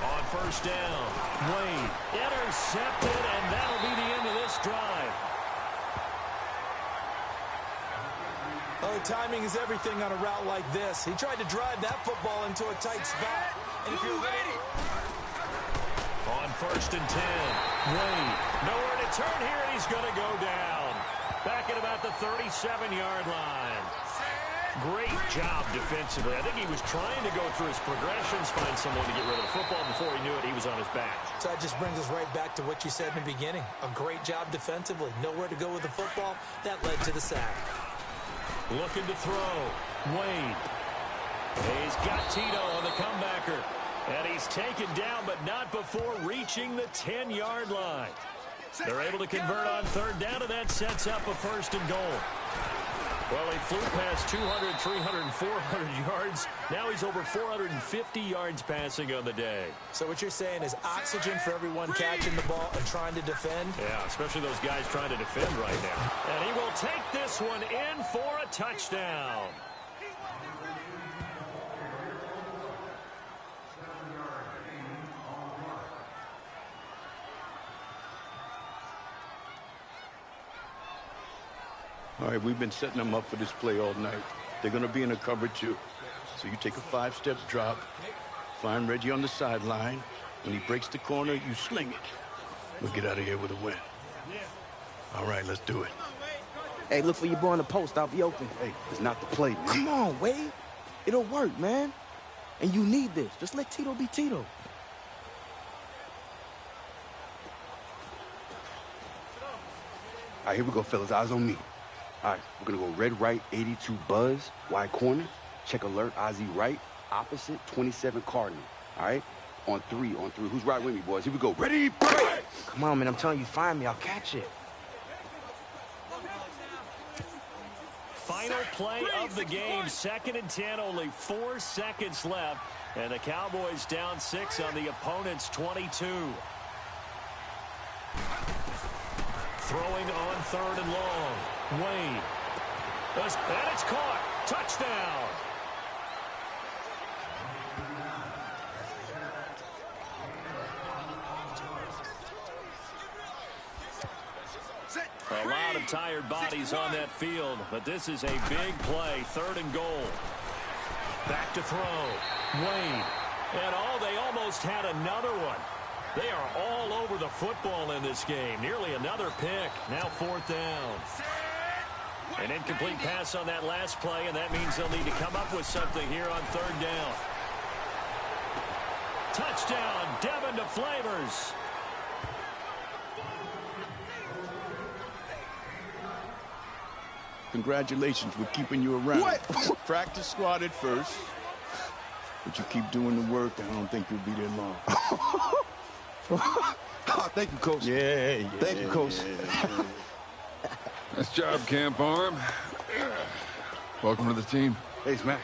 On 1st down, Wade intercepted, and that'll be the end of this drive. Oh, timing is everything on a route like this. He tried to drive that football into a tight spot. And if you're ready. On 1st and 10, Wade. Nowhere to turn here, and he's going to go down. Back at about the 37-yard line. Great job defensively. I think he was trying to go through his progressions, find someone to get rid of the football. Before he knew it, he was on his back. So that just brings us right back to what you said in the beginning. A great job defensively. Nowhere to go with the football. That led to the sack. Looking to throw. Wade. He's got Tito on the comebacker. And he's taken down, but not before reaching the 10-yard line. They're able to convert on 3rd down, and that sets up a 1st and goal. Well, he flew past 200, 300, 400 yards. Now he's over 450 yards passing on the day. So what you're saying is oxygen for everyone catching the ball and trying to defend? Yeah, especially those guys trying to defend right now. And he will take this one in for a touchdown. All right, we've been setting them up for this play all night. They're going to be in a cover 2. So you take a 5-step drop, find Reggie on the sideline. When he breaks the corner, you sling it. We'll get out of here with a win. All right, let's do it. Hey, look for your boy in the post. I'll be open. Hey, it's not the play, man. Come on, Wade. It'll work, man. And you need this. Just let Tito be Tito. All right, here we go, fellas. Eyes on me. All right, we're going to go red right, 82 Buzz, wide corner. Check alert, Ozzy right, opposite, 27 Cardinal. All right? On 3. Who's right with me, boys? Here we go. Ready, break! Come on, man. I'm telling you, find me. I'll catch it. Final play of the game. 2nd and 10, only 4 seconds left. And the Cowboys down 6 on the opponent's 22. Throwing on 3rd and long. Wade. And it's caught. Touchdown. A lot of tired bodies on that field, but this is a big play, 3rd and goal. Back to throw. Wade. And they almost had another one. They are all over the football in this game. Nearly another pick. Now 4th down. An incomplete pass on that last play, and that means they'll need to come up with something here on 3rd down. Touchdown, Devin DeFlavors. Congratulations, we're keeping you around. What? Practice squad at first, but you keep doing the work, I don't think you'll be there long. Oh, thank you, Coach. Yeah. Thank you, Coach. Yeah. Nice job, Camp Arm. Welcome to the team. Hey, Smack.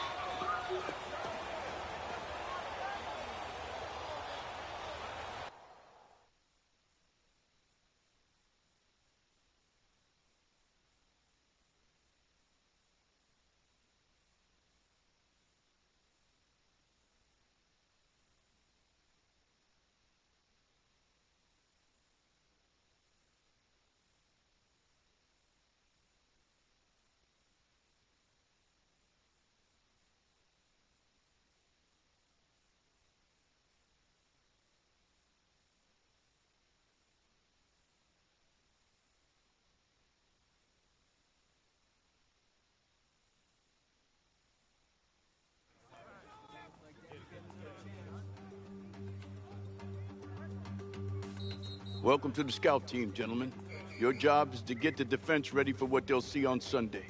Welcome to the scout team, gentlemen. Your job is to get the defense ready for what they'll see on Sunday.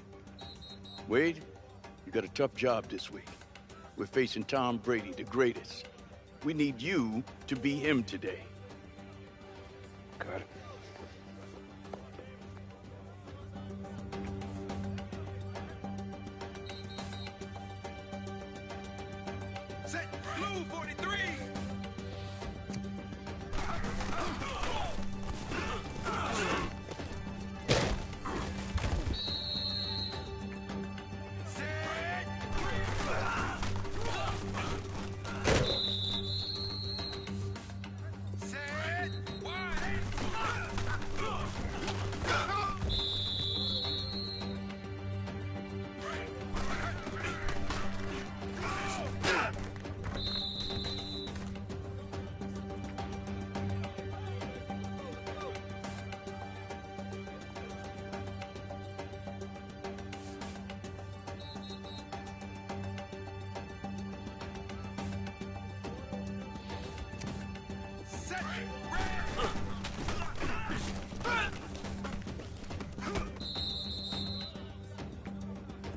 Wade, you got a tough job this week. We're facing Tom Brady, the greatest. We need you to be him today. Got it. Set blue 43.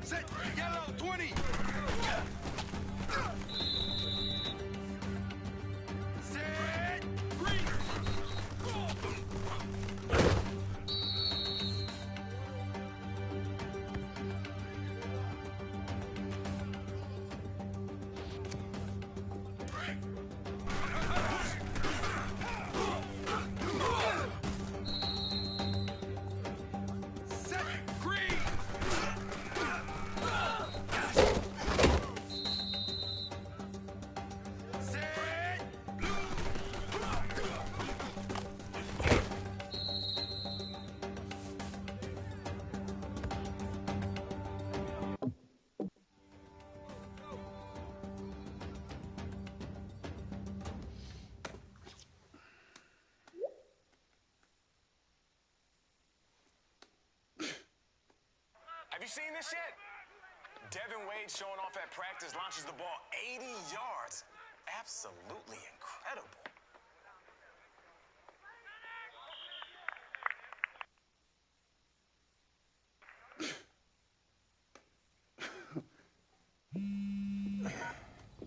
Set yellow 20. Set green. Set green. Set blue. Have you seen this yet? Devin Wade showing off at practice, launches the ball 80 yards. Absolutely incredible.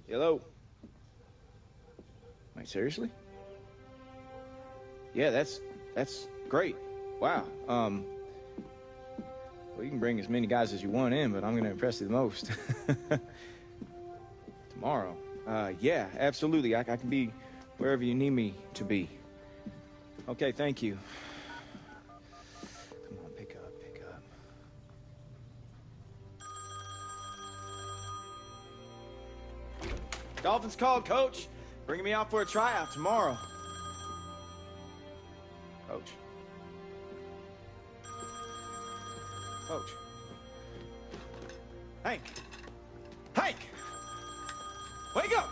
Hello? Wait, seriously? Yeah, that's great. Wow. Well, you can bring as many guys as you want in, but I'm going to impress you the most. Tomorrow. Yeah, absolutely. I can be wherever you need me to be. Okay, thank you. Come on, pick up. Dolphins called, Coach. Bringing me out for a tryout tomorrow. Coach. Coach. Hank! Hank! Wake up!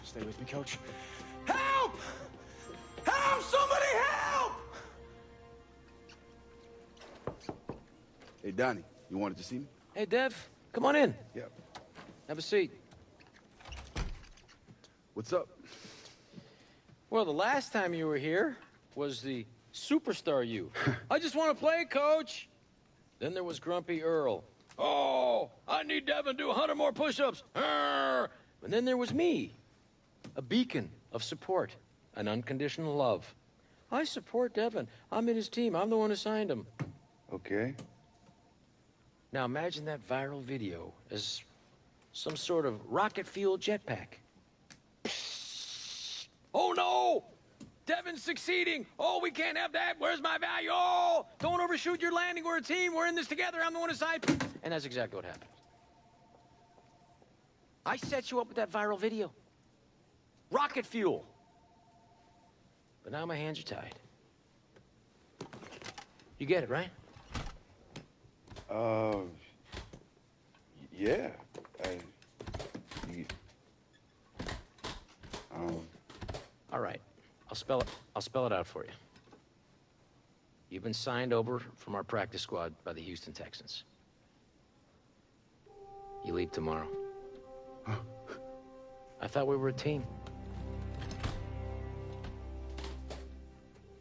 Stay with me, Coach. Help! Help! Somebody help! Hey, Donnie, you wanted to see me? Hey, Dev, come on in. Yep. Have a seat. What's up? Well, the last time you were here was the superstar you. I just want to play, Coach. Then there was Grumpy Earl. Oh, I need Devin to do 100 more push-ups. And then there was me, a beacon of support, an unconditional love. I support Devin. I'm in his team. I'm the one who signed him. Okay. Now imagine that viral video as some sort of rocket-fueled jetpack. Oh, no! Devin's succeeding! Oh, we can't have that! Where's my value? Oh! Don't overshoot your landing! We're a team! We're in this together! I'm the one aside! And that's exactly what happened. I set you up with that viral video. Rocket fuel! But now my hands are tied. You get it, right? Yeah. All right. I'll spell it out for you. You've been signed over from our practice squad by the Houston Texans. You leave tomorrow. I thought we were a team.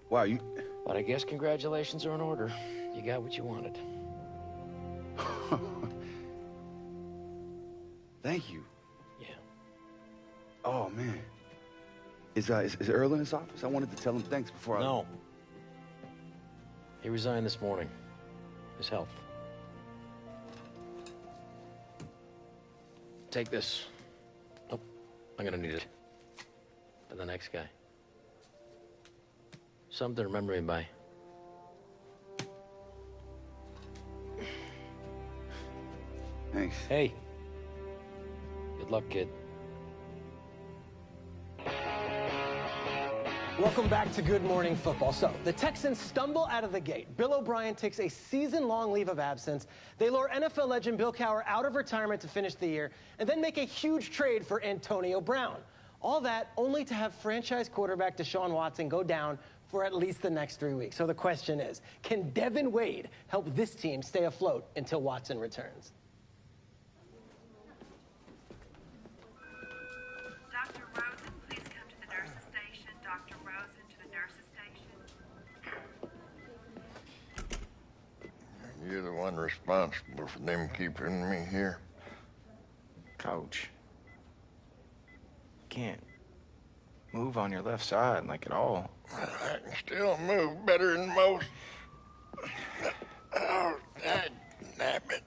Wow, you... But I guess congratulations are in order. You got what you wanted. Thank you. Yeah. Oh, man. Is Earl in his office? I wanted to tell him thanks before No. He resigned this morning. His health. Take this. Oh, I'm gonna need it. For the next guy. Something to remember me by. Thanks. Hey. Good luck, kid. Welcome back to Good Morning Football. So, the Texans stumble out of the gate. Bill O'Brien takes a season-long leave of absence. They lure NFL legend Bill Cowher out of retirement to finish the year, and then make a huge trade for Antonio Brown. All that only to have franchise quarterback Deshaun Watson go down for at least the next 3 weeks. So the question is, can Devin Wade help this team stay afloat until Watson returns? Dr. Rosen, please come to the nurses station. Dr. Rosen to the nurses station. You're the one responsible for them keeping me here. Coach. Can't move on your left side, like, at all. I can still move better than most. Oh, damn it.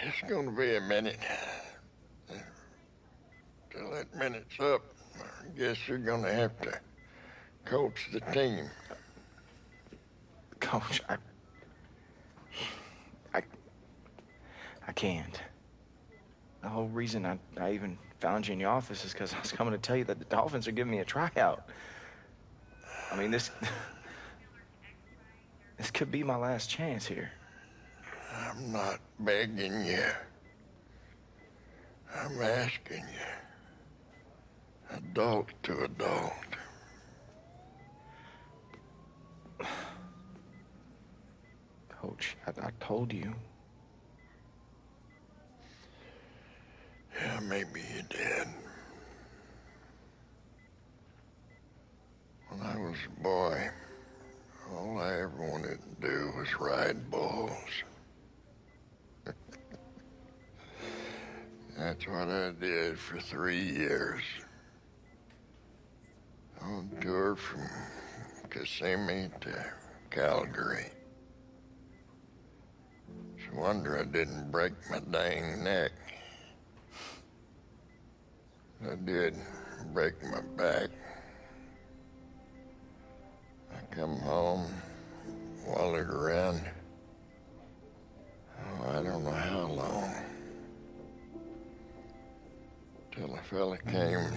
It's gonna be a minute. Till that minute's up, I guess you're gonna have to coach the team. Coach, I can't. The whole reason I even found you in the office is because I was coming to tell you that the Dolphins are giving me a tryout. I mean, this could be my last chance here. I'm not begging you. I'm asking you. Adult to adult. Coach, I told you. Yeah, maybe you did. When I was a boy, all I ever wanted to do was ride bulls. That's what I did for 3 years. On tour from Kissimmee to Calgary. It's a wonder I didn't break my dang neck. I did break my back. I come home, wallered around. Oh, I don't know how long. Till a fella came and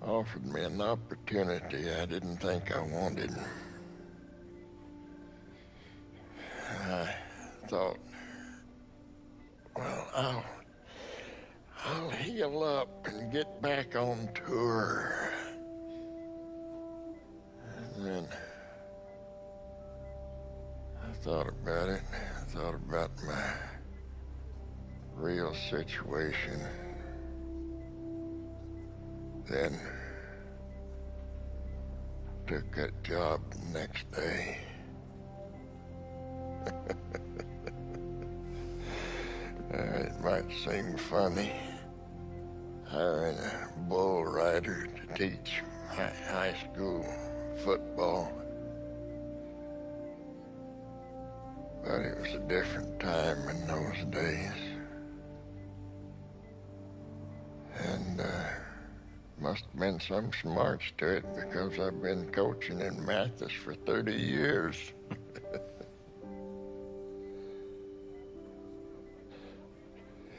offered me an opportunity I didn't think I wanted. I thought, well, I'll heal up and get back on tour. And then I thought about it. I thought about my real situation. Then took that job the next day. It might seem funny hiring a bull rider to teach high school football, but it was a different time in those days. And must have been some smarts to it because I've been coaching in Mathis for 30 years.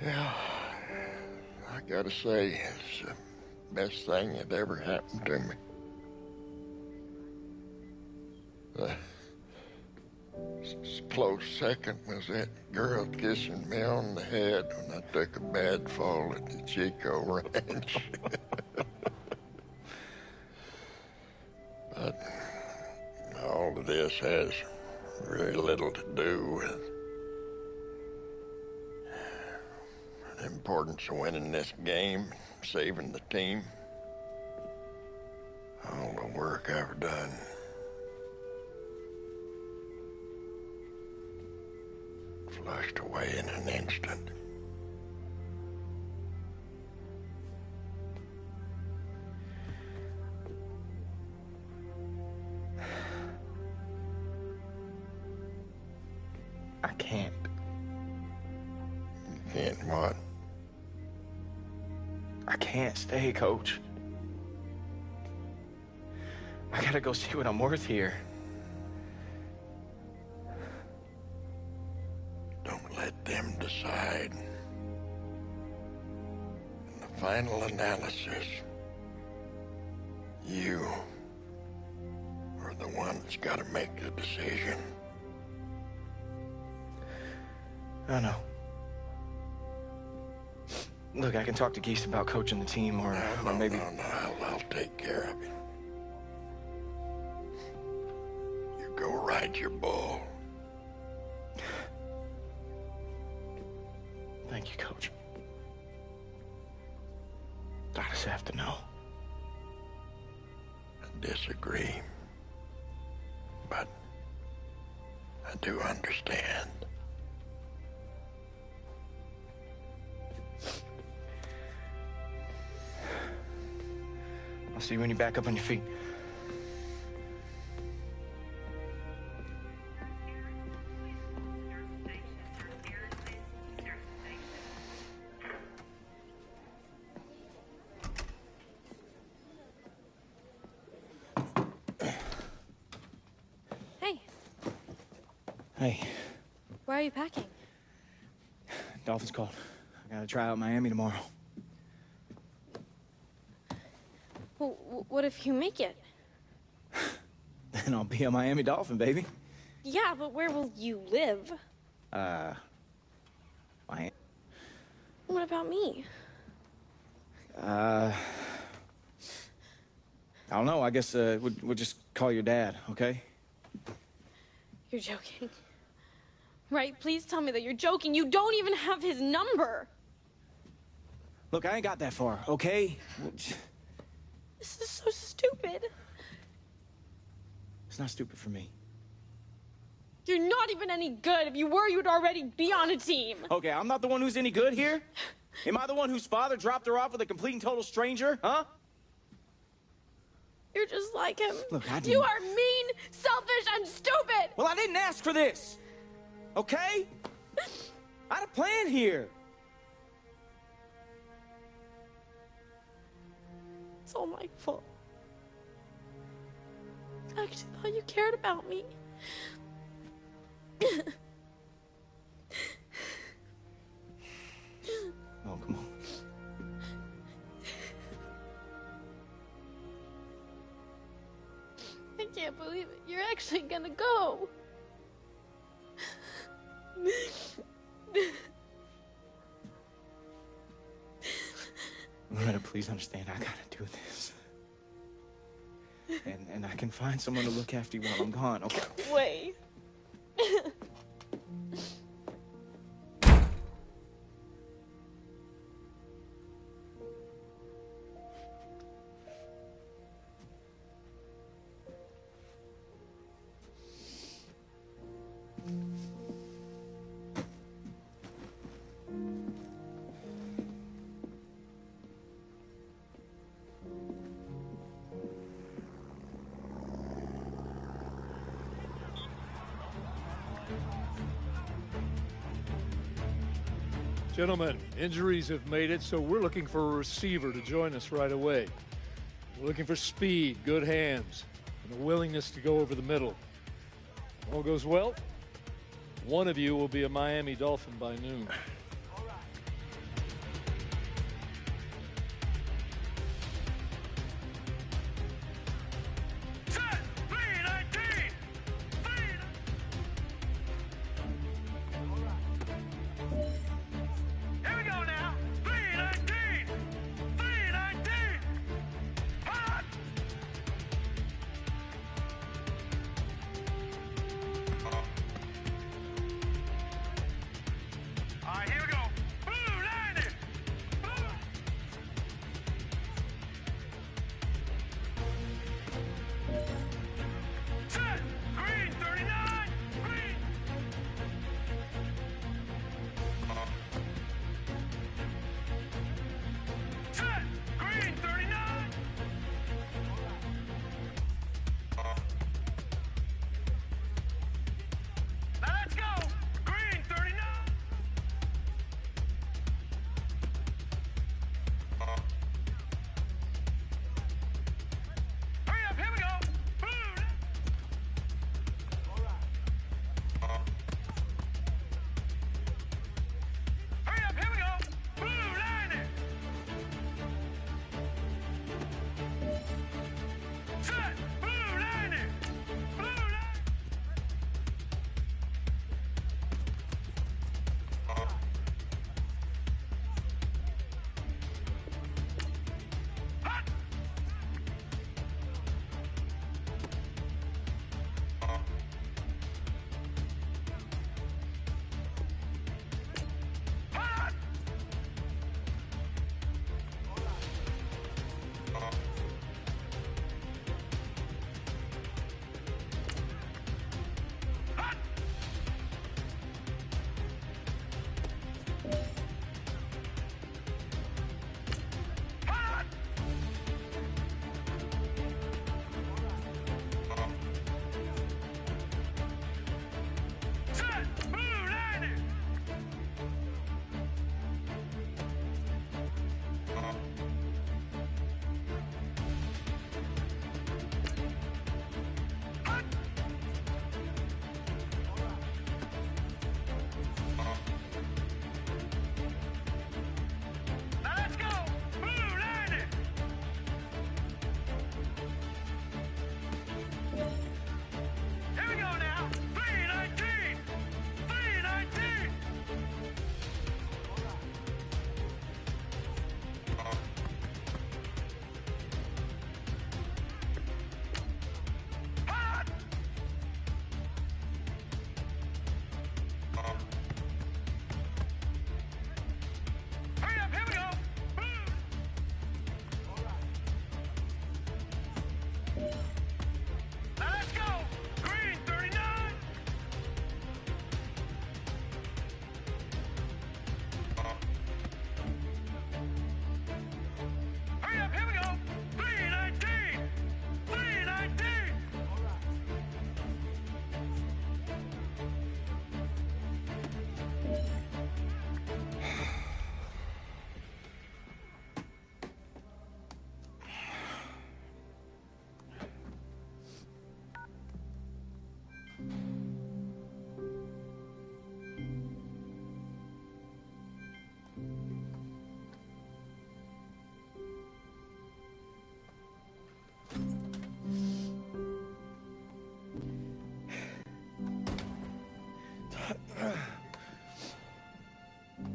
Yeah, I gotta say, it's the best thing that ever happened to me. Close second was that girl kissing me on the head when I took a bad fall at the Chico Ranch. But all of this has very little to do with the importance of winning this game, saving the team. All the work I've done. Flushed away in an instant. I can't. You can't what? I can't stay, Coach. I gotta go see what I'm worth here. Don't let them decide. In the final analysis, you are the one that's got to make the decision. I know. Look, I can talk to Geese about coaching the team, or maybe... No, I'll take care of it. You go ride your bull. Thank you, Coach. I just have to know. I disagree, but I do understand. I'll see you when you're back up on your feet. Hey, Hey, why are you packing? Dolphins called. I gotta try out Miami tomorrow. Well, what if you make it? Then I'll be a Miami Dolphin, baby. Yeah, but where will you live? Miami. What about me? I don't know. I guess we'll just call your dad, okay? You're joking. Right, please tell me that you're joking. You don't even have his number. Look, I ain't got that far, okay? This is so stupid. It's not stupid for me. You're not even any good. If you were, you'd already be on a team. Okay, I'm not the one who's any good here? Am I the one whose father dropped her off with a complete and total stranger, huh? You're just like him. Look, I didn't... You are mean, selfish, and stupid. Well, I didn't ask for this, okay? I had a plan here. It's all my fault. I actually thought you cared about me. Oh, come on. I can't believe it. You're actually gonna go. Loretta, please understand, I gotta do this. And I can find someone to look after you while I'm gone, okay? Wait. Gentlemen, injuries have made it, so we're looking for a receiver to join us right away. We're looking for speed, good hands, and a willingness to go over the middle. All goes well, one of you will be a Miami Dolphin by noon. All right, here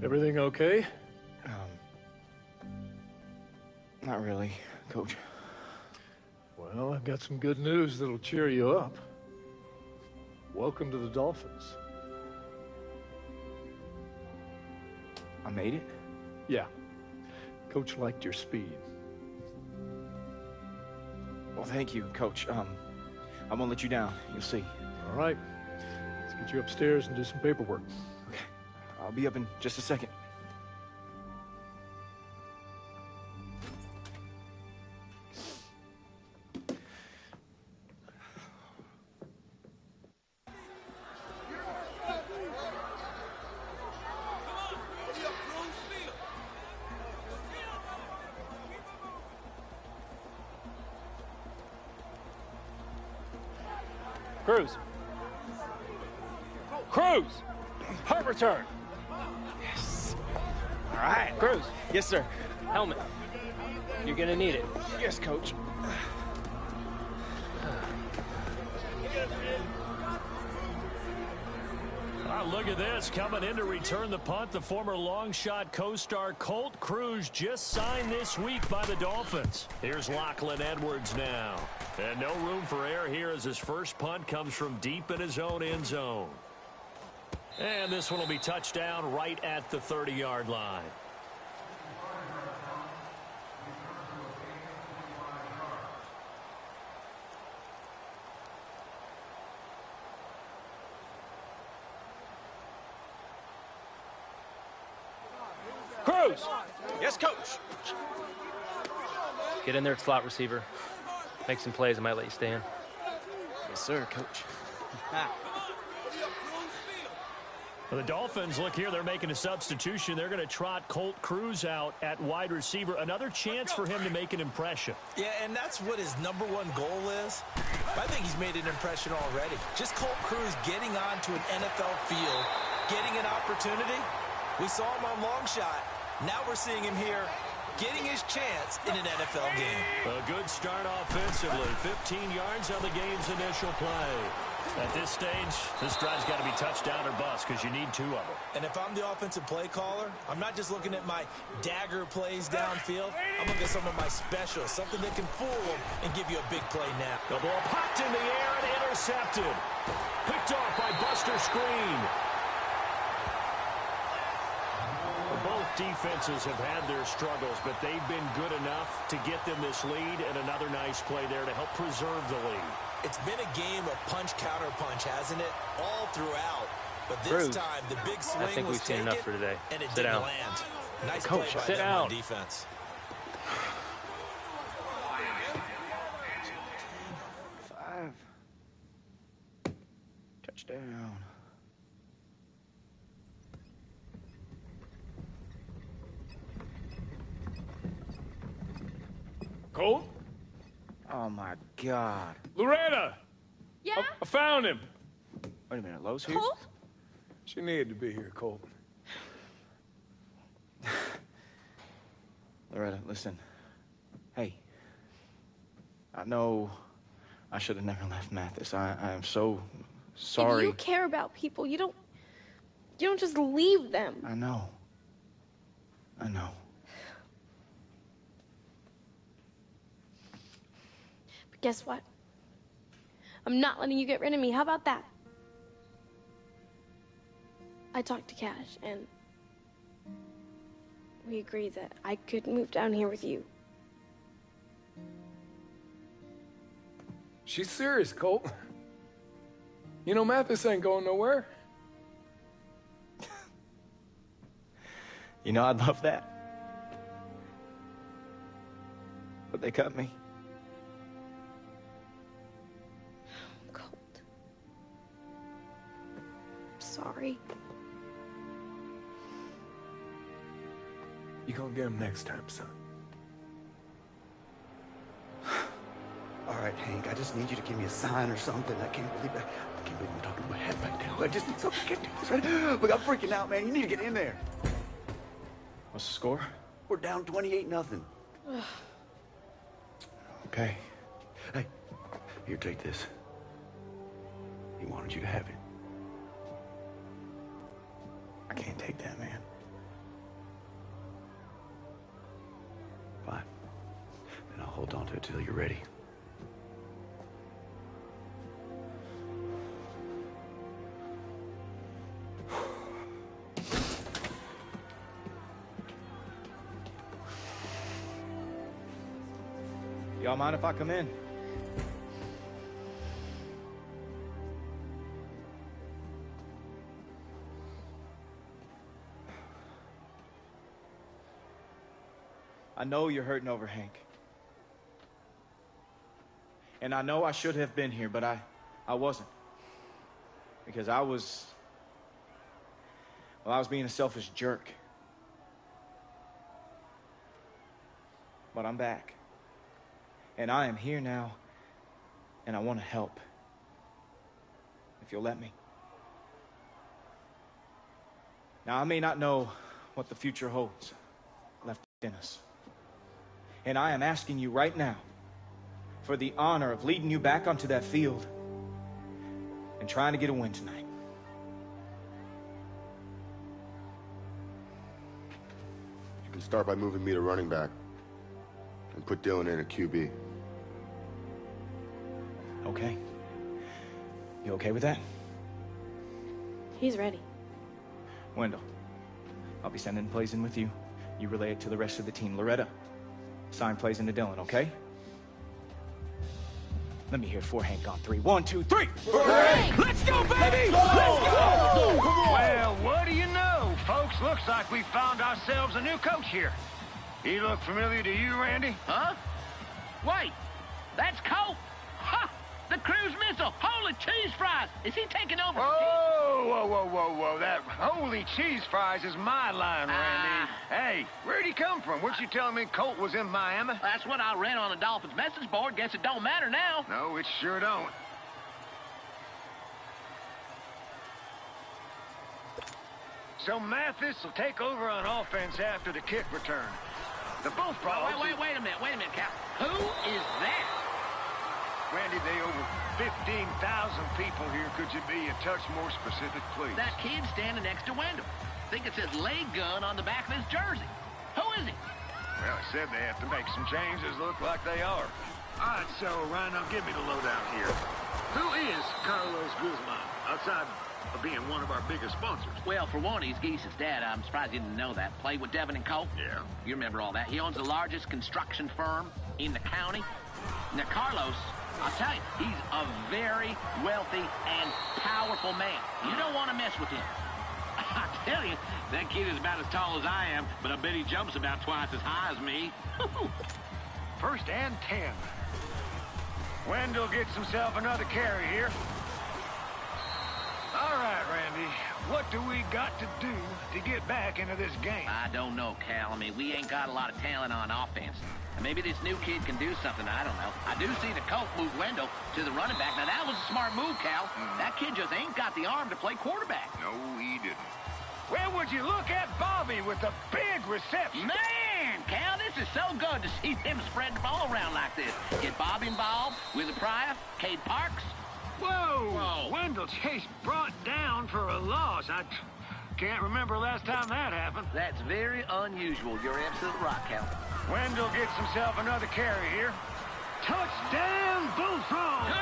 Everything okay? Not really, Coach. Well, I've got some good news that'll cheer you up. Welcome to the Dolphins. I made it? Yeah. Coach liked your speed. Well, thank you, Coach. I won't let you down. You'll see. All right. Let's get you upstairs and do some paperwork. Okay. I'll be up in just a second. Cruz. Cruz! Punt return. Yes. All right. Cruz. Yes, sir. Helmet. You're gonna need it. Yes, Coach. Look at this. Coming in to return the punt, the former long shot co-star Colt Cruz just signed this week by the Dolphins. Here's Lachlan Edwards now. And no room for error here as his first punt comes from deep in his own end zone. And this one will be touchdown right at the 30-yard line. Cruz! Yes, Coach. Get in there at slot receiver. Make some plays. I might let you stay in. Yes, sir, Coach. The Dolphins, look here, they're making a substitution. They're going to trot Colt Cruz out at wide receiver. Another chance for him to make an impression. Yeah, and that's what his #1 goal is. I think he's made an impression already. Just Colt Cruz getting onto an NFL field, getting an opportunity. We saw him on long shot. Now we're seeing him here getting his chance in an NFL game. A good start offensively. 15 yards on the game's initial play. At this stage, this drive's got to be touchdown or bust because you need 2 of them. And if I'm the offensive play caller, I'm not just looking at my dagger plays downfield. I'm looking at some of my specials, something that can fool them and give you a big play now. The ball popped in the air and intercepted. Picked off by Buster Screen. Both defenses have had their struggles, but they've been good enough to get them this lead, and another nice play there to help preserve the lead. It's been a game of punch-counter-punch, hasn't it? All throughout. But this Cruz. time, the big swing I think was we've seen taken, enough for today. and it Sit didn't down. land. Nice Coach, play by sit them down. on defense. 5. Touchdown. Colt? Oh, my God. Loretta! Yeah? I found him. Wait a minute, Lowe's here? Colt? She needed to be here, Colt. Loretta, listen. Hey. I know I should have never left Mathis. I am so sorry. If you care about people, you don't just leave them. I know. I know. But guess what? I'm not letting you get rid of me. How about that? I talked to Cash, and we agreed that I could move down here with you. She's serious, Colt. You know Mathis ain't going nowhere. You know, I'd love that. But they cut me. Colt. I'm sorry. You gonna get him next time, son. All right, Hank, I just need you to give me a sign or something. I can't believe I'm talking to my head right now. I just need something to get to this right. Look, I'm freaking out, man. You need to get in there. What's the score? We're down 28-0. Okay. Hey, here, take this. He wanted you to have it. I can't take that, man. hold on to it till you're ready. Y'all mind if I come in? I know you're hurting over Hank. And I know I should have been here, but I wasn't. Because I was being a selfish jerk. But I'm back. And I am here now, and I want to help. If you'll let me. Now, I may not know what the future holds left in us. And I am asking you right now for the honor of leading you back onto that field and trying to get a win tonight. You can start by moving me to running back and put Dylan in at QB. Okay. You okay with that? He's ready. Wendell, I'll be sending plays in with you. You relay it to the rest of the team. Loretta, sign plays into Dylan, okay? Let me hear it for Hank on 3. 1, 2, 3. Let's go, baby! Let's go! Well, what do you know, folks? Looks like we found ourselves a new coach here. He look familiar to you, Randy? Huh? Wait, that's Colt. Ha! The cruise missile. Holy cheese fries. Is he taking over? Whoa. That holy cheese fries is my line, Randy. Hey, where'd he come from? Weren't you telling me Colt was in Miami? That's what I read on the Dolphins message board. Guess it don't matter now. No, it sure don't. So Mathis will take over on offense after the kick return. The Bullfrogs... Wait a minute, Cal. Who is that? Randy, they over 15,000 people here. Could you be a touch more specific, please? That kid standing next to Wendell. Think it says leg gun on the back of his jersey. Who is he? Well, I said they have to make some changes look like they are. All right, so, Rhino, give me the lowdown here. Who is Carlos Guzman, outside of being one of our biggest sponsors? Well, for one, he's Geese's dad. I'm surprised you didn't know that. Played with Devin and Colt. Yeah. You remember all that. He owns the largest construction firm in the county. Now, Carlos, I'll tell you, he's a very wealthy and powerful man. You don't want to mess with him. I tell you, that kid is about as tall as I am, but I bet he jumps about twice as high as me. First and 10. Wendell gets himself another carry here. All right, Randy, what do we got to do to get back into this game? I don't know, Cal. I mean, we ain't got a lot of talent on offense. And maybe this new kid can do something. I don't know. I do see the Colt move Wendell to the running back. Now, that was a smart move, Cal. That kid just ain't got the arm to play quarterback. No, he didn't. Well, would you look at Bobby with a big reception? Man, Cal, this is so good to see them spread the ball around like this. Get Bobby involved, Willie Pryor, Cade Parks. Whoa! Wendell Chase brought down for a loss. I can't remember last time that happened. That's very unusual. You're absolutely right, Cal. Wendell gets himself another carry here. Touchdown, Bullfrog!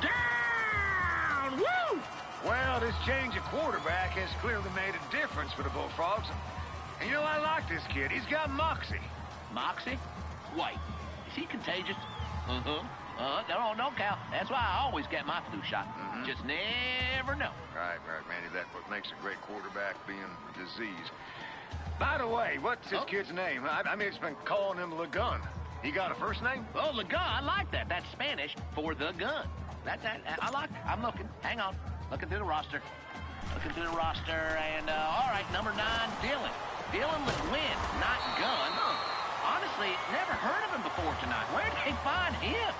Touchdown! Woo! Well, this change of quarterback has clearly made a difference for the Bullfrogs. And you know, I like this kid. He's got moxie. Moxie? Wait, is he contagious? No, Cal. That's why I always get my flu shot. Just never know. Right, Randy. That's what makes a great quarterback, being diseased. By the way, what's this kid's name? I mean, it's been calling him Lagun. He got a first name? Oh, Lagun. I like that. That's Spanish for the gun. I like it. I'm looking. Hang on. Looking through the roster. And, all right, number 9, Dylan. Dylan with win, not gun. Honestly, never heard of him before tonight. Where'd they find him?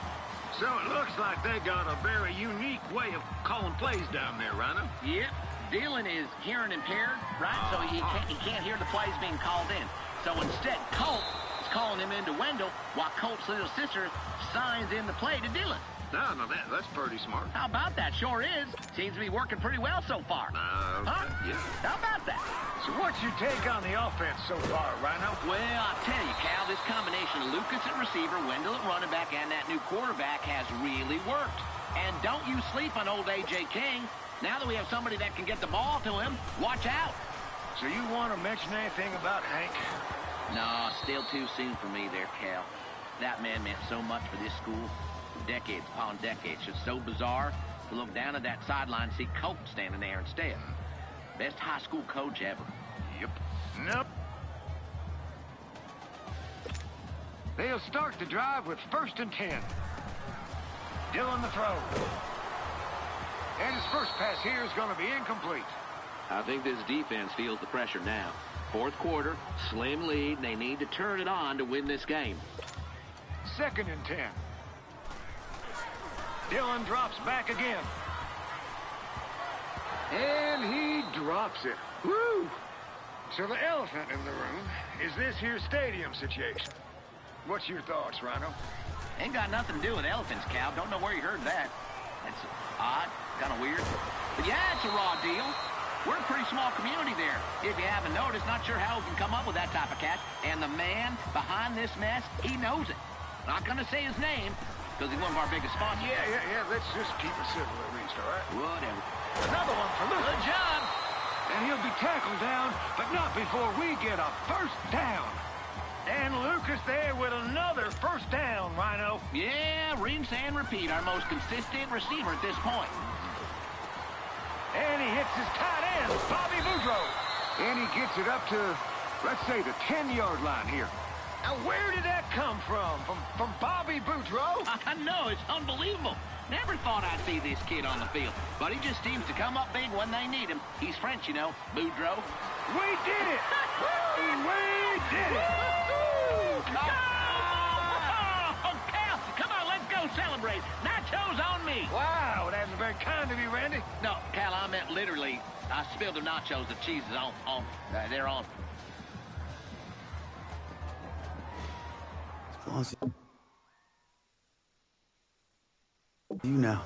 So it looks like they got a very unique way of calling plays down there, Rhino. Yep. Dylan is hearing impaired, right? So he can't hear the plays being called in. So instead, Colt is calling him into Wendell while Colt's little sister signs in the play to Dylan. No, that's pretty smart. How about that? Sure is. Seems to be working pretty well so far. Huh? Yeah. How about that? So what's your take on the offense so far, Rhino? Well, I'll tell you, Cal, this combination of Lucas at receiver, Wendell at running back, and that new quarterback has really worked. And don't you sleep on old A.J. King. Now that we have somebody that can get the ball to him, watch out. So you want to mention anything about Hank? No, still too soon for me there, Cal. That man meant so much for this school. Decades upon decades. It's so bizarre to look down at that sideline and see Colt standing there instead. Best high school coach ever. Yep. Nope. They'll start the drive with 1st and 10. Dillon the throw. And his first pass here is going to be incomplete. I think this defense feels the pressure now. 4th quarter, slim lead, and they need to turn it on to win this game. 2nd and 10. Dillon drops back again. And he drops it. Woo! So the elephant in the room is this here stadium situation. What's your thoughts, Rhino? Ain't got nothing to do with elephants, Cal. Don't know where you heard that. That's odd, kind of weird. But yeah, it's a raw deal. We're a pretty small community there. If you haven't noticed, not sure how we can come up with that type of catch. And the man behind this mess, he knows it. Not gonna say his name, because he's one of our biggest sponsors. Yeah. Let's just keep it civil at least, all right? Whatever. Another one for Lucas. Good job. And he'll be tackled down, but not before we get a 1st down. And Lucas there with another 1st down, Rhino. Yeah, rinse and repeat. Our most consistent receiver at this point. And he hits his tight end, Bobby Boudreaux. And he gets it up to, let's say, the 10-yard line here. Now, where did that come from? From Bobby Boudreaux? I know, it's unbelievable. Never thought I'd see this kid on the field. But he just seems to come up big when they need him. He's French, you know, Boudreaux. We did it! We did it! Oh, Cal, come on, let's go celebrate. Nachos on me. Wow, that was very kind of you, Randy. No, Cal, I meant literally. I spilled the nachos. The cheese is on. They're on. You now.